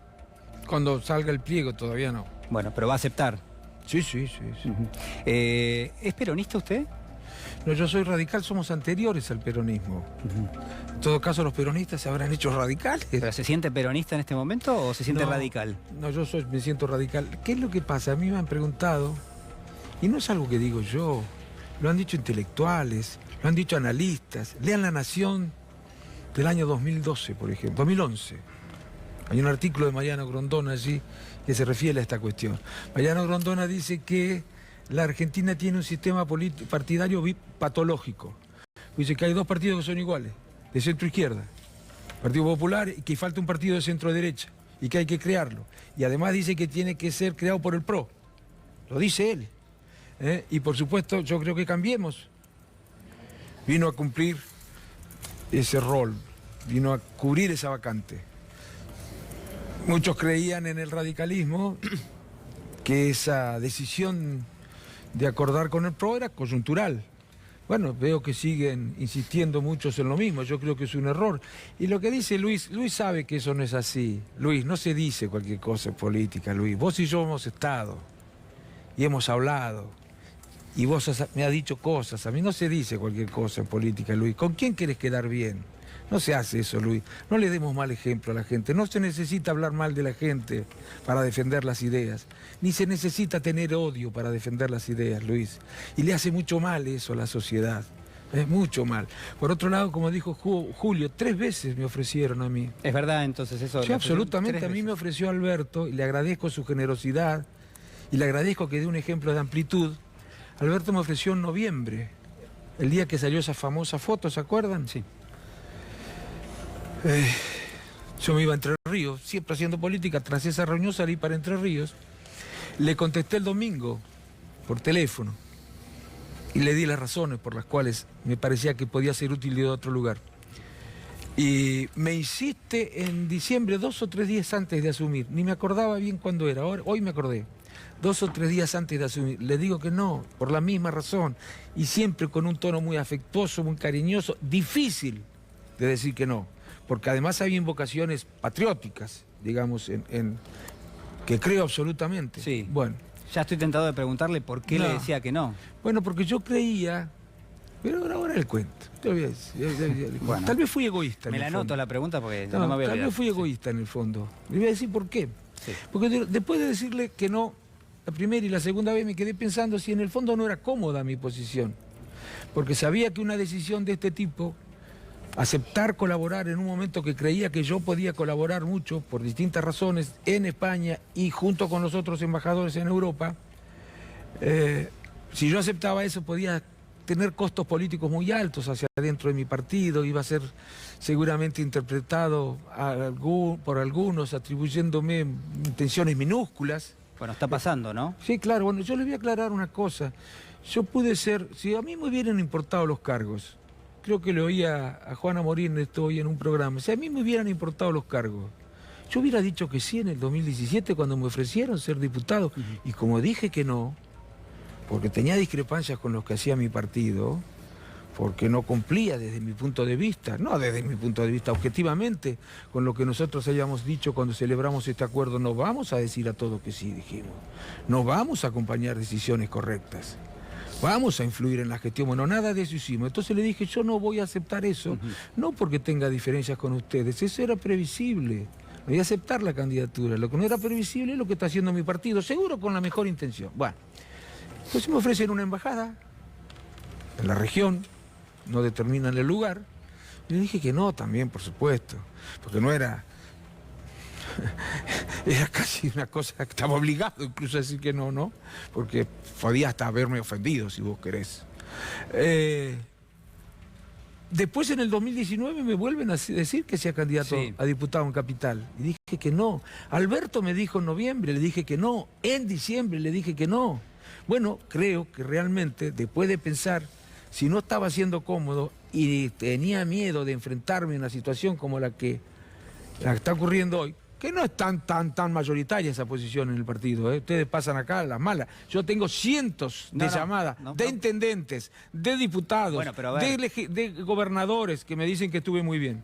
Cuando salga el pliego, todavía no. Bueno, pero va a aceptar. Sí. ¿Es peronista usted? No, yo soy radical, somos anteriores al peronismo. En todo caso, los peronistas se habrán hecho radicales. ¿Pero se siente peronista en este momento o se siente radical? No, me siento radical. ¿Qué es lo que pasa? A mí me han preguntado, y no es algo que digo yo, lo han dicho intelectuales, lo han dicho analistas. Lean La Nación del año 2012, por ejemplo, 2011. Hay un artículo de Mariano Grondona allí que se refiere a esta cuestión. Mariano Grondona dice que la Argentina tiene un sistema partidario patológico. Dice que hay 2 partidos que son iguales, de centro-izquierda, Partido Popular, y que falta un partido de centro-derecha, y que hay que crearlo. Y además dice que tiene que ser creado por el PRO. Lo dice él. Y por supuesto, yo creo que Cambiemos vino a cumplir ese rol, vino a cubrir esa vacante. Muchos creían en el radicalismo que esa decisión de acordar con el PRO era coyuntural. Bueno, veo que siguen insistiendo muchos en lo mismo, yo creo que es un error. Y lo que dice Luis sabe que eso no es así. Luis, no se dice cualquier cosa en política, Luis. Vos y yo hemos estado y hemos hablado y vos me has dicho cosas. A mí no se dice cualquier cosa en política, Luis. ¿Con quién querés quedar bien? No se hace eso, Luis. No le demos mal ejemplo a la gente. No se necesita hablar mal de la gente para defender las ideas. Ni se necesita tener odio para defender las ideas, Luis. Y le hace mucho mal eso a la sociedad. Es mucho mal. Por otro lado, como dijo Julio, 3 veces me ofrecieron a mí. ¿Es verdad entonces eso? Sí, absolutamente. A mí me ofreció Alberto y le agradezco su generosidad y le agradezco que dé un ejemplo de amplitud. Alberto me ofreció en noviembre, el día que salió esa famosa foto, ¿se acuerdan? Sí. Yo me iba a Entre Ríos, siempre haciendo política. Tras esa reunión salí para Entre Ríos. Le contesté el domingo por teléfono y le di las razones por las cuales me parecía que podía ser útil de otro lugar. Y me insiste en diciembre, 2 o 3 días antes de asumir. Ni me acordaba bien cuándo era, hoy me acordé. 2 o 3 días antes de asumir. Le digo que no, por la misma razón. Y siempre con un tono muy afectuoso, muy cariñoso. Difícil de decir que no. Porque además había invocaciones patrióticas, digamos, que creo absolutamente. Sí. Bueno. Ya estoy tentado de preguntarle por qué le decía que no. Bueno, porque yo creía... Pero ahora el cuento. Te lo voy a decir. Bueno, tal vez fui egoísta. Me la anoto la pregunta porque no me voy a olvidar. Tal vez fui egoísta en el fondo. Le voy a decir por qué. Sí. Porque después de decirle que no, la primera y la segunda vez me quedé pensando si en el fondo no era cómoda mi posición. Porque sabía que una decisión de este tipo, aceptar colaborar en un momento que creía que yo podía colaborar mucho por distintas razones en España y junto con los otros embajadores en Europa, si yo aceptaba eso podía tener costos políticos muy altos hacia adentro de mi partido, iba a ser seguramente interpretado por algunos atribuyéndome intenciones minúsculas. Bueno, está pasando, ¿no? Sí, claro. Bueno, yo les voy a aclarar una cosa. Yo pude ser, si a mí me hubieran importado los cargos, creo que le oía a Juana Morín esto hoy en un programa, si a mí me hubieran importado los cargos, yo hubiera dicho que sí en el 2017 cuando me ofrecieron ser diputado. Y como dije que no, porque tenía discrepancias con los que hacía mi partido, porque no cumplía desde mi punto de vista, no desde mi punto de vista, objetivamente, con lo que nosotros hayamos dicho cuando celebramos este acuerdo. No vamos a decir a todo que sí, dijimos. No vamos a acompañar decisiones correctas. Vamos a influir en la gestión. Bueno, nada de eso hicimos. Entonces le dije, yo no voy a aceptar eso, no porque tenga diferencias con ustedes, eso era previsible. Voy a aceptar la candidatura. Lo que no era previsible es lo que está haciendo mi partido, seguro con la mejor intención. Bueno. Entonces me ofrecen una embajada en la región, no determinan el lugar. Y le dije que no también, por supuesto, porque no era... Era casi una cosa que estaba obligado incluso a decir que no, ¿no? Porque podía hasta haberme ofendido, si vos querés. Después en el 2019 me vuelven a decir que sea candidato a diputado en Capital. Y dije que no. Alberto me dijo en noviembre, le dije que no. En diciembre le dije que no. Bueno, creo que realmente, después de pensar, si no estaba siendo cómodo y tenía miedo de enfrentarme a una situación como la que está ocurriendo hoy, que no es tan mayoritaria esa posición en el partido, ¿eh? Ustedes pasan acá las malas. Yo tengo cientos de llamadas de intendentes, de diputados, de gobernadores que me dicen que estuve muy bien.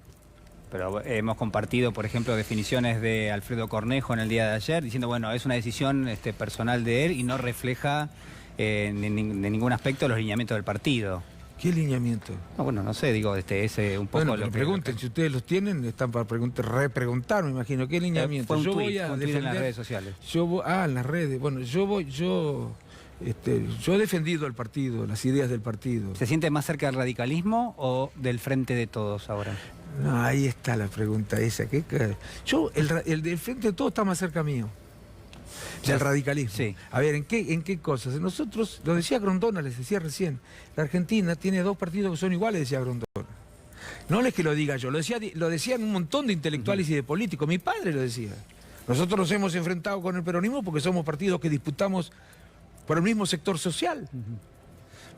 Pero hemos compartido, por ejemplo, definiciones de Alfredo Cornejo en el día de ayer, diciendo, bueno, es una decisión personal de él y no refleja en ningún aspecto los lineamientos del partido. ¿Qué lineamiento? No, bueno, no sé, digo, ese un poco... Bueno, lo que pregunten, si ustedes los tienen, están para repreguntar, me imagino, ¿qué lineamiento? Yo voy a defender en las redes sociales. En las redes. Bueno, yo he defendido al partido, las ideas del partido. ¿Se siente más cerca del radicalismo o del Frente de Todos ahora? No, ahí está la pregunta esa. El del Frente de Todos está más cerca mío. Del radicalismo. Sí. A ver, ¿en qué cosas? Nosotros, lo decía Grondona, les decía recién, la Argentina tiene 2 partidos que son iguales, decía Grondona. No es que lo diga yo, lo decían un montón de intelectuales y de políticos. Mi padre lo decía. Nosotros nos hemos enfrentado con el peronismo porque somos partidos que disputamos por el mismo sector social.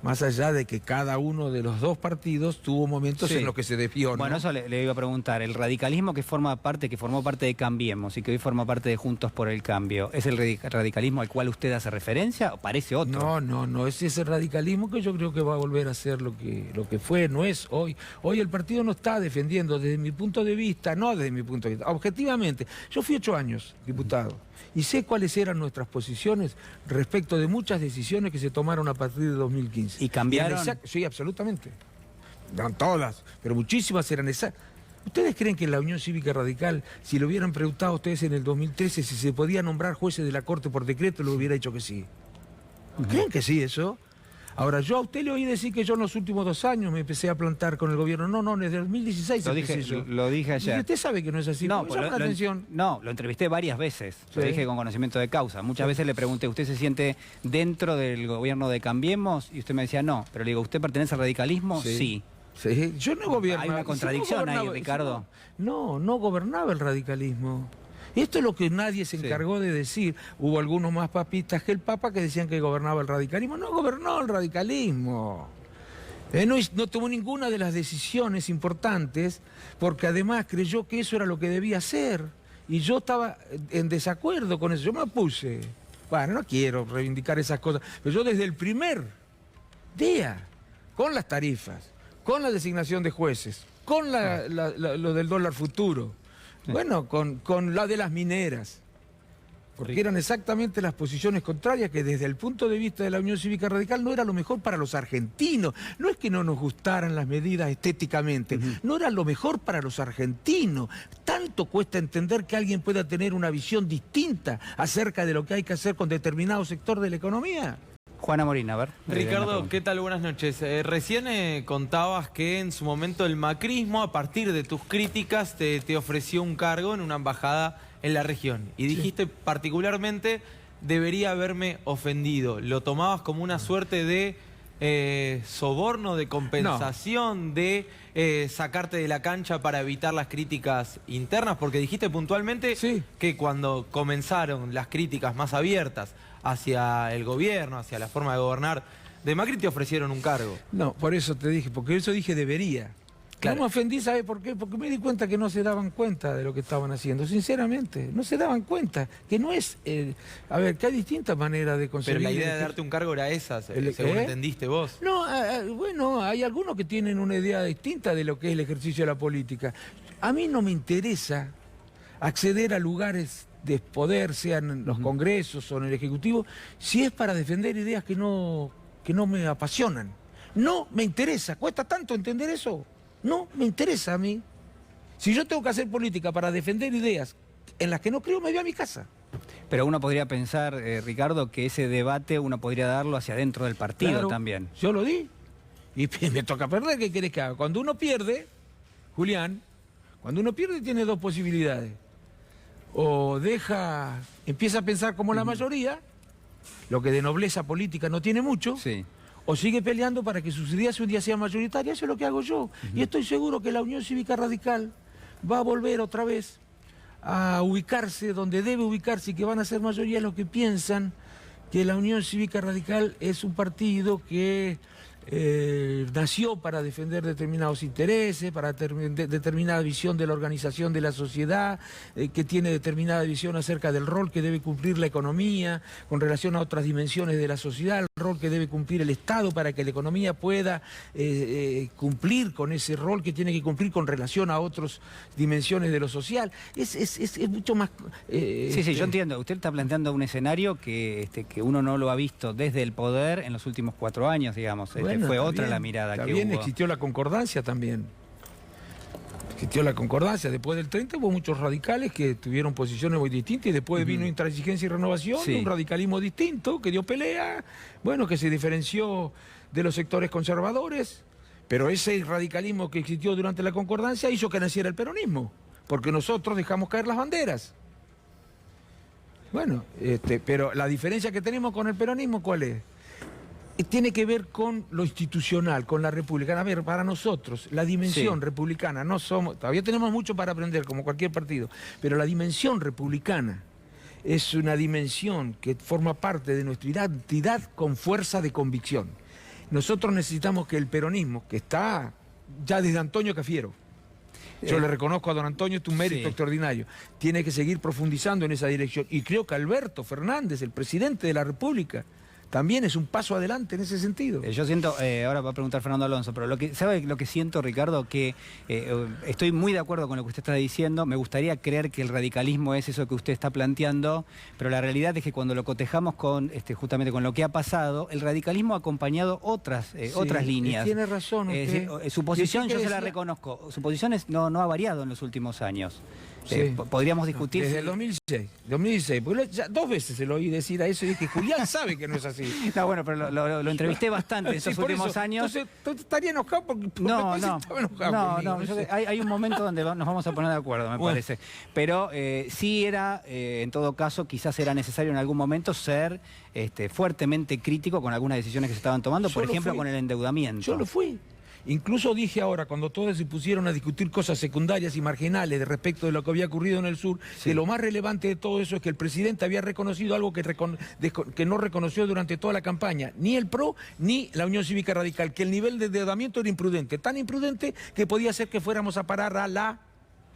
Más allá de que cada uno de los 2 partidos tuvo momentos en los que se desvió, ¿no? Bueno, eso le iba a preguntar. El radicalismo que formó parte de Cambiemos y que hoy forma parte de Juntos por el Cambio, ¿es el radicalismo al cual usted hace referencia o parece otro? No, es ese radicalismo que yo creo que va a volver a ser lo que fue, no es hoy. Hoy el partido no está defendiendo desde mi punto de vista, objetivamente. Yo fui 8 años diputado. Y sé cuáles eran nuestras posiciones respecto de muchas decisiones que se tomaron a partir de 2015. ¿Y cambiaron? Sí, absolutamente. No todas, pero muchísimas eran ¿Ustedes creen que la Unión Cívica Radical, si le hubieran preguntado a ustedes en el 2013 si se podía nombrar jueces de la Corte por decreto, lo hubiera dicho que sí? ¿Creen que sí eso? Ahora, yo a usted le oí decir que yo en los últimos 2 años me empecé a plantar con el gobierno. No, desde el 2016 lo dije ayer. Y usted sabe que no es así. No, lo entrevisté varias veces. Sí. Lo dije con conocimiento de causa. Muchas veces le pregunté, ¿usted se siente dentro del gobierno de Cambiemos? Y usted me decía, no. Pero le digo, ¿usted pertenece al radicalismo? Sí. Sí, yo no gobernaba. Hay una contradicción ahí, Ricardo. No gobernaba el radicalismo. Esto es lo que nadie se encargó de decir. Hubo algunos más papistas que el Papa que decían que gobernaba el radicalismo. No gobernó el radicalismo. No tomó ninguna de las decisiones importantes porque además creyó que eso era lo que debía hacer. Y yo estaba en desacuerdo con eso. Yo me opuse. Bueno, no quiero reivindicar esas cosas. Pero yo desde el primer día, con las tarifas, con la designación de jueces, con lo del dólar futuro, bueno, con la de las mineras, porque eran exactamente las posiciones contrarias que desde el punto de vista de la Unión Cívica Radical no era lo mejor para los argentinos. No es que no nos gustaran las medidas estéticamente, no era lo mejor para los argentinos. Tanto cuesta entender que alguien pueda tener una visión distinta acerca de lo que hay que hacer con determinado sector de la economía. Juana Morín, a ver. Ricardo, ¿qué tal? Buenas noches. Recién contabas que en su momento el macrismo, a partir de tus críticas, te ofreció un cargo en una embajada en la región. Y dijiste particularmente, debería haberme ofendido. ¿Lo tomabas como una suerte de soborno, de compensación, de sacarte de la cancha para evitar las críticas internas? Porque dijiste puntualmente que cuando comenzaron las críticas más abiertas hacia el gobierno, hacia la forma de gobernar de Macri, te ofrecieron un cargo. No, por eso te dije, porque eso dije debería. Claro. No me ofendí, ¿sabe por qué? Porque me di cuenta que no se daban cuenta de lo que estaban haciendo, sinceramente. No se daban cuenta, que no es... a ver, que hay distintas maneras de conseguir... Pero la idea de darte un cargo era esa, según entendiste vos. No, bueno, hay algunos que tienen una idea distinta de lo que es el ejercicio de la política. A mí no me interesa acceder a lugares de poder, sean en los congresos o en el Ejecutivo, si es para defender ideas que no me apasionan. No me interesa. ¿Cuesta tanto entender eso? No me interesa a mí. Si yo tengo que hacer política para defender ideas en las que no creo, me voy a mi casa. Pero uno podría pensar, Ricardo, que ese debate uno podría darlo hacia adentro del partido también. Yo lo di. Y me toca perder. ¿Qué querés que haga? Cuando uno pierde, Julián, cuando uno pierde tiene 2 posibilidades. O empieza a pensar como la mayoría, lo que de nobleza política no tiene mucho, o sigue peleando para que sus ideas un día sean mayoritarias. Eso es lo que hago yo. Y estoy seguro que la Unión Cívica Radical va a volver otra vez a ubicarse donde debe ubicarse y que van a ser mayoría los que piensan que la Unión Cívica Radical es un partido que nació para defender determinados intereses, para determinada visión de la organización de la sociedad, que tiene determinada visión acerca del rol que debe cumplir la economía con relación a otras dimensiones de la sociedad, el rol que debe cumplir el Estado para que la economía pueda cumplir con ese rol que tiene que cumplir con relación a otras dimensiones de lo social. Es mucho más... Sí, yo entiendo. Usted está planteando un escenario que uno no lo ha visto desde el poder en los últimos 4 años, digamos. Fue otra la mirada que hubo. Existió la concordancia también. Existió la concordancia. Después del 30 hubo muchos radicales que tuvieron posiciones muy distintas y después vino Intransigencia y Renovación, un radicalismo distinto que dio pelea, bueno, que se diferenció de los sectores conservadores, pero ese radicalismo que existió durante la concordancia hizo que naciera el peronismo, porque nosotros dejamos caer las banderas. Bueno, pero la diferencia que tenemos con el peronismo, ¿cuál es? Tiene que ver con lo institucional, con la republicana. A ver, para nosotros, la dimensión republicana, todavía tenemos mucho para aprender, como cualquier partido, pero la dimensión republicana es una dimensión que forma parte de nuestra identidad con fuerza de convicción. Nosotros necesitamos que el peronismo, que está ya desde Antonio Cafiero, yo le reconozco a don Antonio, es un mérito extraordinario, tiene que seguir profundizando en esa dirección. Y creo que Alberto Fernández, el presidente de la República, también es un paso adelante en ese sentido. Yo siento, ahora va a preguntar Fernando Alonso, pero ¿sabe lo que siento, Ricardo? Que estoy muy de acuerdo con lo que usted está diciendo. Me gustaría creer que el radicalismo es eso que usted está planteando, pero la realidad es que cuando lo cotejamos con justamente con lo que ha pasado, el radicalismo ha acompañado otras líneas. Tiene razón usted. Su posición, yo se la reconozco, su posición no ha variado en los últimos años. Sí. Podríamos discutir... Desde el 2016, porque ya 2 veces se lo oí decir a eso y dije, Julián sabe que no es así. No, bueno, pero lo entrevisté bastante en estos últimos años. Entonces, estaría enojado porque no, hay un momento donde nos vamos a poner de acuerdo, me parece. Pero sí era, en todo caso, quizás era necesario en algún momento ser fuertemente crítico con algunas decisiones que se estaban tomando, por ejemplo, con el endeudamiento. Yo lo fui. Incluso dije ahora, cuando todos se pusieron a discutir cosas secundarias y marginales de respecto de lo que había ocurrido en el sur, que lo más relevante de todo eso es que el presidente había reconocido algo que no reconoció durante toda la campaña, ni el PRO ni la Unión Cívica Radical, que el nivel de endeudamiento era imprudente, tan imprudente que podía hacer que fuéramos a parar a la...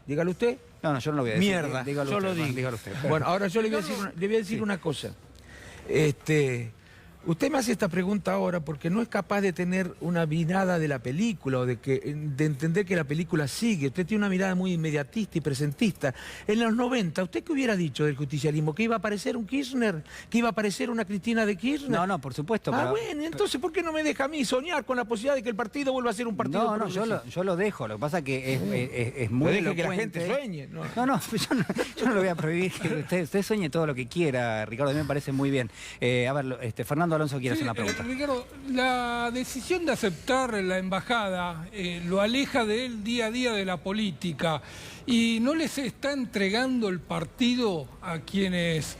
Dígalo usted. No, yo no lo voy a decir. Mierda, yo lo digo. Dígalo usted. Bueno, ahora yo le voy a decir una cosa. Usted me hace esta pregunta ahora porque no es capaz de tener una mirada de la película o de entender que la película sigue. Usted tiene una mirada muy inmediatista y presentista. En los 90, ¿usted qué hubiera dicho del justicialismo? ¿Que iba a aparecer un Kirchner? ¿Que iba a aparecer una Cristina de Kirchner? No, por supuesto. Bueno, entonces ¿por qué no me deja a mí soñar con la posibilidad de que el partido vuelva a ser un partido? No, yo lo dejo. Lo que pasa es que es muy elocuente. Que la gente sueñe. No, yo no lo voy a prohibir. Que usted sueñe todo lo que quiera, Ricardo. A mí me parece muy bien. A ver, Fernando Alonso quiere hacer una pregunta. Ricardo, la decisión de aceptar la embajada lo aleja de él día a día de la política y no les está entregando el partido a quienes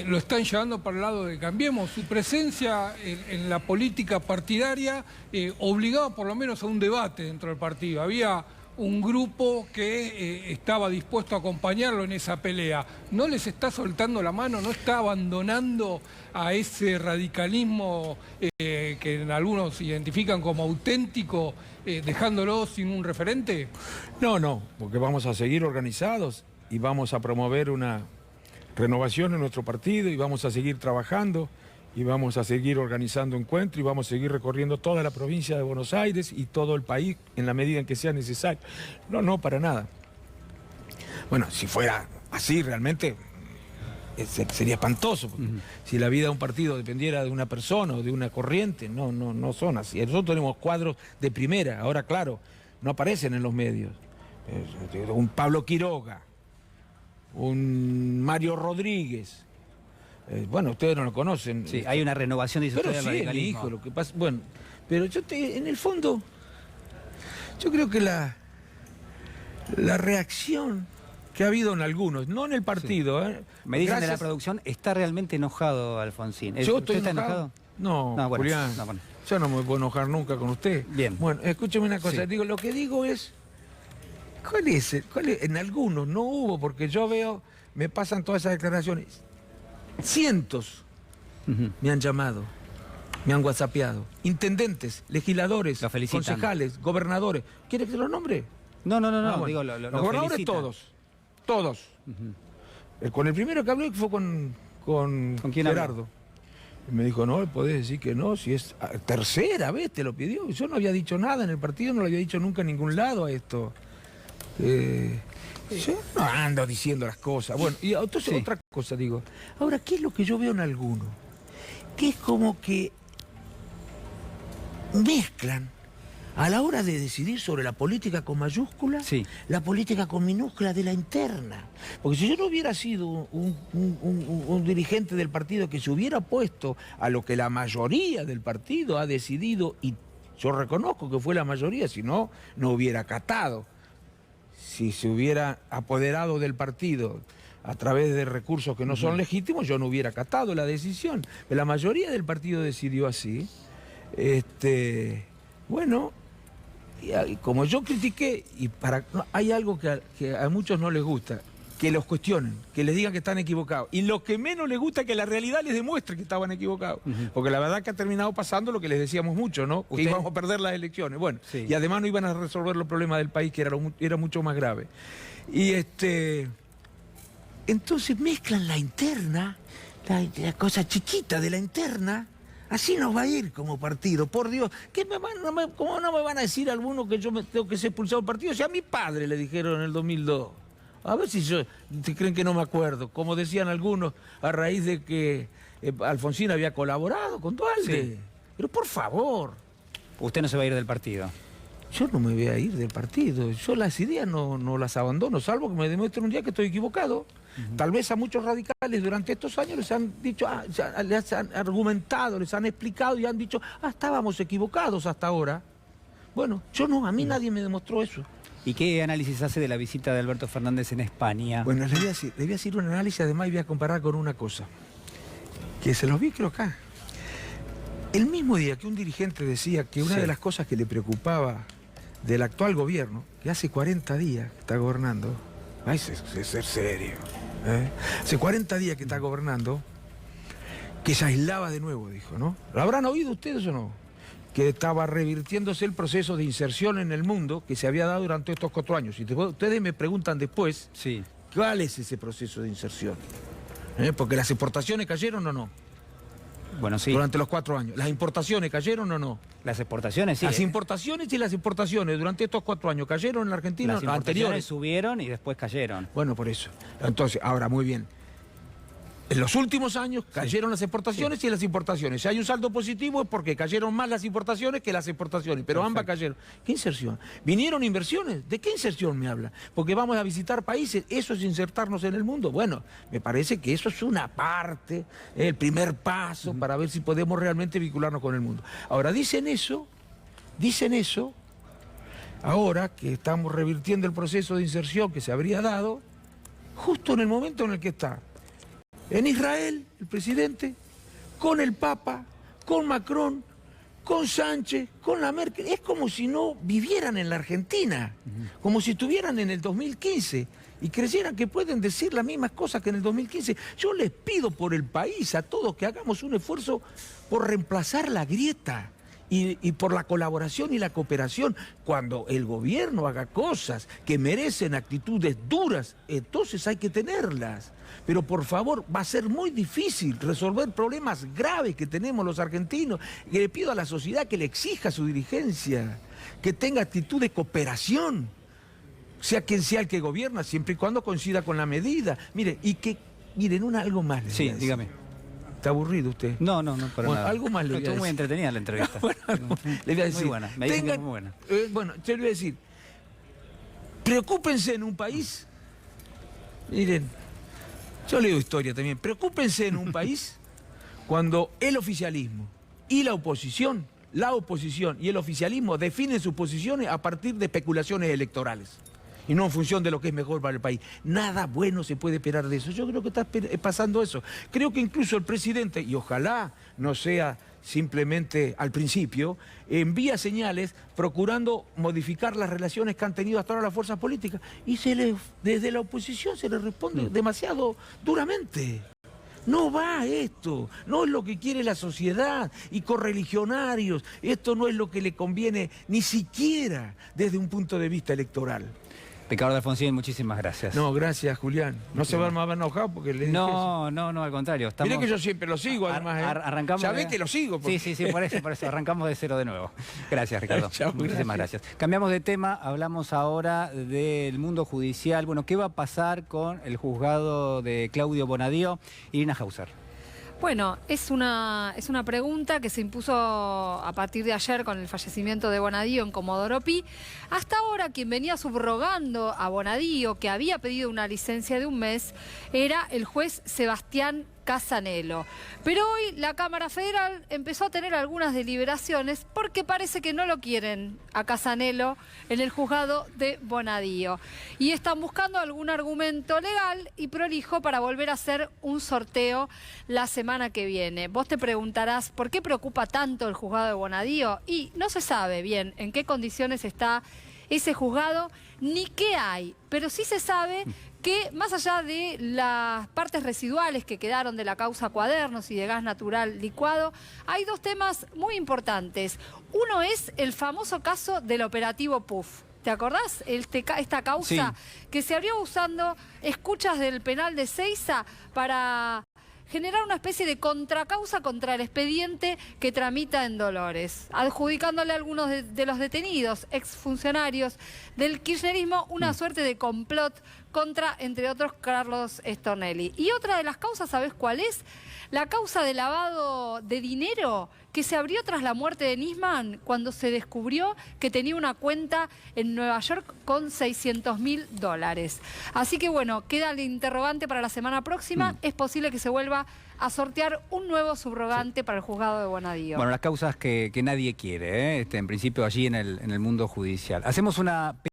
lo están llevando para el lado de Cambiemos. Su presencia en la política partidaria obligaba por lo menos a un debate dentro del partido. Había un grupo que estaba dispuesto a acompañarlo en esa pelea. ¿No les está soltando la mano? ¿No está abandonando a ese radicalismo que algunos identifican como auténtico, dejándolo sin un referente? No, porque vamos a seguir organizados y vamos a promover una renovación en nuestro partido y vamos a seguir trabajando y vamos a seguir organizando encuentros y vamos a seguir recorriendo toda la provincia de Buenos Aires y todo el país en la medida en que sea necesario. No, para nada. Bueno, si fuera así realmente sería espantoso. Si la vida de un partido dependiera de una persona o de una corriente, no son así. Nosotros tenemos cuadros de primera, ahora claro, no aparecen en los medios. Un Pablo Quiroga, un Mario Rodríguez. Bueno, ustedes no lo conocen. Sí, hay una renovación de pero sí, el hijo, lo que pasa. Bueno, pero en el fondo, yo creo que la reacción que ha habido en algunos, no en el partido. Me dicen de la producción, está realmente enojado Alfonsín. ¿Yo ¿Usted estoy está enojado? No, bueno, Julián, yo no me puedo enojar nunca con usted. Bien. Bueno, escúcheme una cosa, lo que digo es, ¿cuál es? En algunos no hubo, porque yo veo, me pasan todas esas declaraciones. Cientos me han llamado, me han whatsappeado. Intendentes, legisladores, concejales, gobernadores. ¿Quiere que se los nombre? No. Bueno. Digo, los gobernadores todos. Con el primero que hablé fue con quién Gerardo. Me dijo, no, podés decir que no, si es tercera vez te lo pidió. Yo no había dicho nada en el partido, no lo había dicho nunca en ningún lado a esto. Yo no ando diciendo las cosas. Bueno, y entonces otra cosa digo. Ahora, ¿qué es lo que yo veo en algunos? Que es como que mezclan a la hora de decidir sobre la política con mayúscula, la política con minúscula de la interna. Porque si yo no hubiera sido un dirigente del partido que se hubiera opuesto a lo que la mayoría del partido ha decidido, y yo reconozco que fue la mayoría, si no, no hubiera acatado. Si se hubiera apoderado del partido a través de recursos que no son legítimos, yo no hubiera acatado la decisión. Pero la mayoría del partido decidió así. Bueno, y como yo critiqué, hay algo que a muchos no les gusta, que los cuestionen, que les digan que están equivocados. Y lo que menos les gusta es que la realidad les demuestre que estaban equivocados. Porque la verdad que ha terminado pasando lo que les decíamos mucho, ¿no? Que íbamos a perder las elecciones. Bueno, y además no iban a resolver los problemas del país, que era mucho más grave. Y entonces mezclan la interna, la cosa chiquita de la interna, Así nos va a ir como partido, por Dios. ¿Cómo no me van a decir algunos que yo me tengo que ser expulsado del partido? Si a mi padre le dijeron en el 2002. A ver si te creen que no me acuerdo. Como decían algunos, a raíz de que Alfonsín había colaborado con Duhalde. Sí. Pero por favor. Usted no se va a ir del partido. Yo no me voy a ir del partido. Yo las ideas no las abandono, salvo que me demuestren un día que estoy equivocado. Tal vez a muchos radicales durante estos años les han dicho, les han argumentado, les han explicado y han dicho, estábamos equivocados hasta ahora. Bueno, yo no, a mí nadie me demostró eso. ¿Y qué análisis hace de la visita de Alberto Fernández en España? Bueno, le voy a decir un análisis, además, y voy a comparar con una cosa, que se los vi creo acá. El mismo día que un dirigente decía que una de las cosas que le preocupaba del actual gobierno, que hace 40 días que está gobernando, hay que ser serio, hace 40 días que está gobernando, que se aislaba de nuevo, dijo, ¿no? ¿Lo habrán oído ustedes o no? Que estaba revirtiéndose el proceso de inserción en el mundo que se había dado durante estos 4 años. Y ustedes me preguntan después, ¿cuál es ese proceso de inserción? Porque las exportaciones cayeron o no. Bueno, sí. Durante los 4 años. ¿Las importaciones cayeron o no? Las exportaciones, sí. Las importaciones y las exportaciones durante estos 4 años cayeron en la Argentina. Las importaciones subieron y después cayeron. Bueno, por eso. Entonces, ahora, muy bien. En los últimos años cayeron las exportaciones y las importaciones. Si hay un saldo positivo es porque cayeron más las importaciones que las exportaciones, pero ambas cayeron. ¿Qué inserción? ¿Vinieron inversiones? ¿De qué inserción me habla? Porque vamos a visitar países, ¿eso es insertarnos en el mundo? Bueno, me parece que eso es una parte, el primer paso para ver si podemos realmente vincularnos con el mundo. Ahora, dicen eso, ahora que estamos revirtiendo el proceso de inserción que se habría dado, justo en el momento en el que está en Israel, el presidente, con el Papa, con Macron, con Sánchez, con la Merkel. Es como si no vivieran en la Argentina, como si estuvieran en el 2015 y creyeran que pueden decir las mismas cosas que en el 2015. Yo les pido por el país, a todos, que hagamos un esfuerzo por reemplazar la grieta y por la colaboración y la cooperación. Cuando el gobierno haga cosas que merecen actitudes duras, entonces hay que tenerlas. Pero por favor, va a ser muy difícil resolver problemas graves que tenemos los argentinos. Y le pido a la sociedad que le exija a su dirigencia, que tenga actitud de cooperación, sea quien sea el que gobierna, siempre y cuando coincida con la medida. Miren, algo más. Sí, dígame. ¿Está aburrido usted? No, para nada. Algo más le voy a decir. Estuvo muy entretenida la entrevista. Le voy a decir. Muy buena, me dicen que es muy buena. Bueno, yo le voy a decir, preocúpense en un país, miren, yo leo historia también, preocúpense en un país cuando el oficialismo y la oposición y el oficialismo definen sus posiciones a partir de especulaciones electorales y no en función de lo que es mejor para el país. Nada bueno se puede esperar de eso. Yo creo que está pasando eso. Creo que incluso el presidente, y ojalá no sea simplemente al principio, envía señales procurando modificar las relaciones que han tenido hasta ahora las fuerzas políticas. Y desde la oposición se le responde demasiado duramente. No va esto, no es lo que quiere la sociedad y correligionarios. Esto no es lo que le conviene ni siquiera desde un punto de vista electoral. Ricardo Alfonsín, muchísimas gracias. No, gracias, Julián. No se van a haber enojado porque le dije No, al contrario. Mire que yo siempre lo sigo, además. Arrancamos ¿Sabés que lo sigo? Porque... Sí, por eso. Arrancamos de cero de nuevo. Gracias, Ricardo. Muchísimas gracias. Cambiamos de tema, hablamos ahora del mundo judicial. Bueno, ¿qué va a pasar con el juzgado de Claudio Bonadío? Irina Hauser. Bueno, es una pregunta que se impuso a partir de ayer con el fallecimiento de Bonadío en Comodoro Pi. Hasta ahora quien venía subrogando a Bonadío, que había pedido una licencia de 1 mes, era el juez Sebastián Casanelo. Pero hoy la Cámara Federal empezó a tener algunas deliberaciones porque parece que no lo quieren a Casanelo en el juzgado de Bonadío. Y están buscando algún argumento legal y prolijo para volver a hacer un sorteo la semana que viene. Vos te preguntarás, ¿por qué preocupa tanto el juzgado de Bonadío? Y no se sabe bien en qué condiciones está ese juzgado ni qué hay, pero sí se sabe que más allá de las partes residuales que quedaron de la causa Cuadernos y de gas natural licuado, hay 2 temas muy importantes. Uno es el famoso caso del operativo PUF. ¿Te acordás? Esta causa que se abrió usando escuchas del penal de Seiza para generar una especie de contracausa contra el expediente que tramita en Dolores, adjudicándole a algunos de los detenidos, exfuncionarios del kirchnerismo, una suerte de complot contra, entre otros, Carlos Stornelli. Y otra de las causas, ¿sabes cuál es? La causa de lavado de dinero que se abrió tras la muerte de Nisman cuando se descubrió que tenía una cuenta en Nueva York con $600.000. Así que bueno, queda el interrogante para la semana próxima. Es posible que se vuelva a sortear un nuevo subrogante para el juzgado de Bonadío. Bueno, las causas que nadie quiere, en principio allí en el mundo judicial. Hacemos una...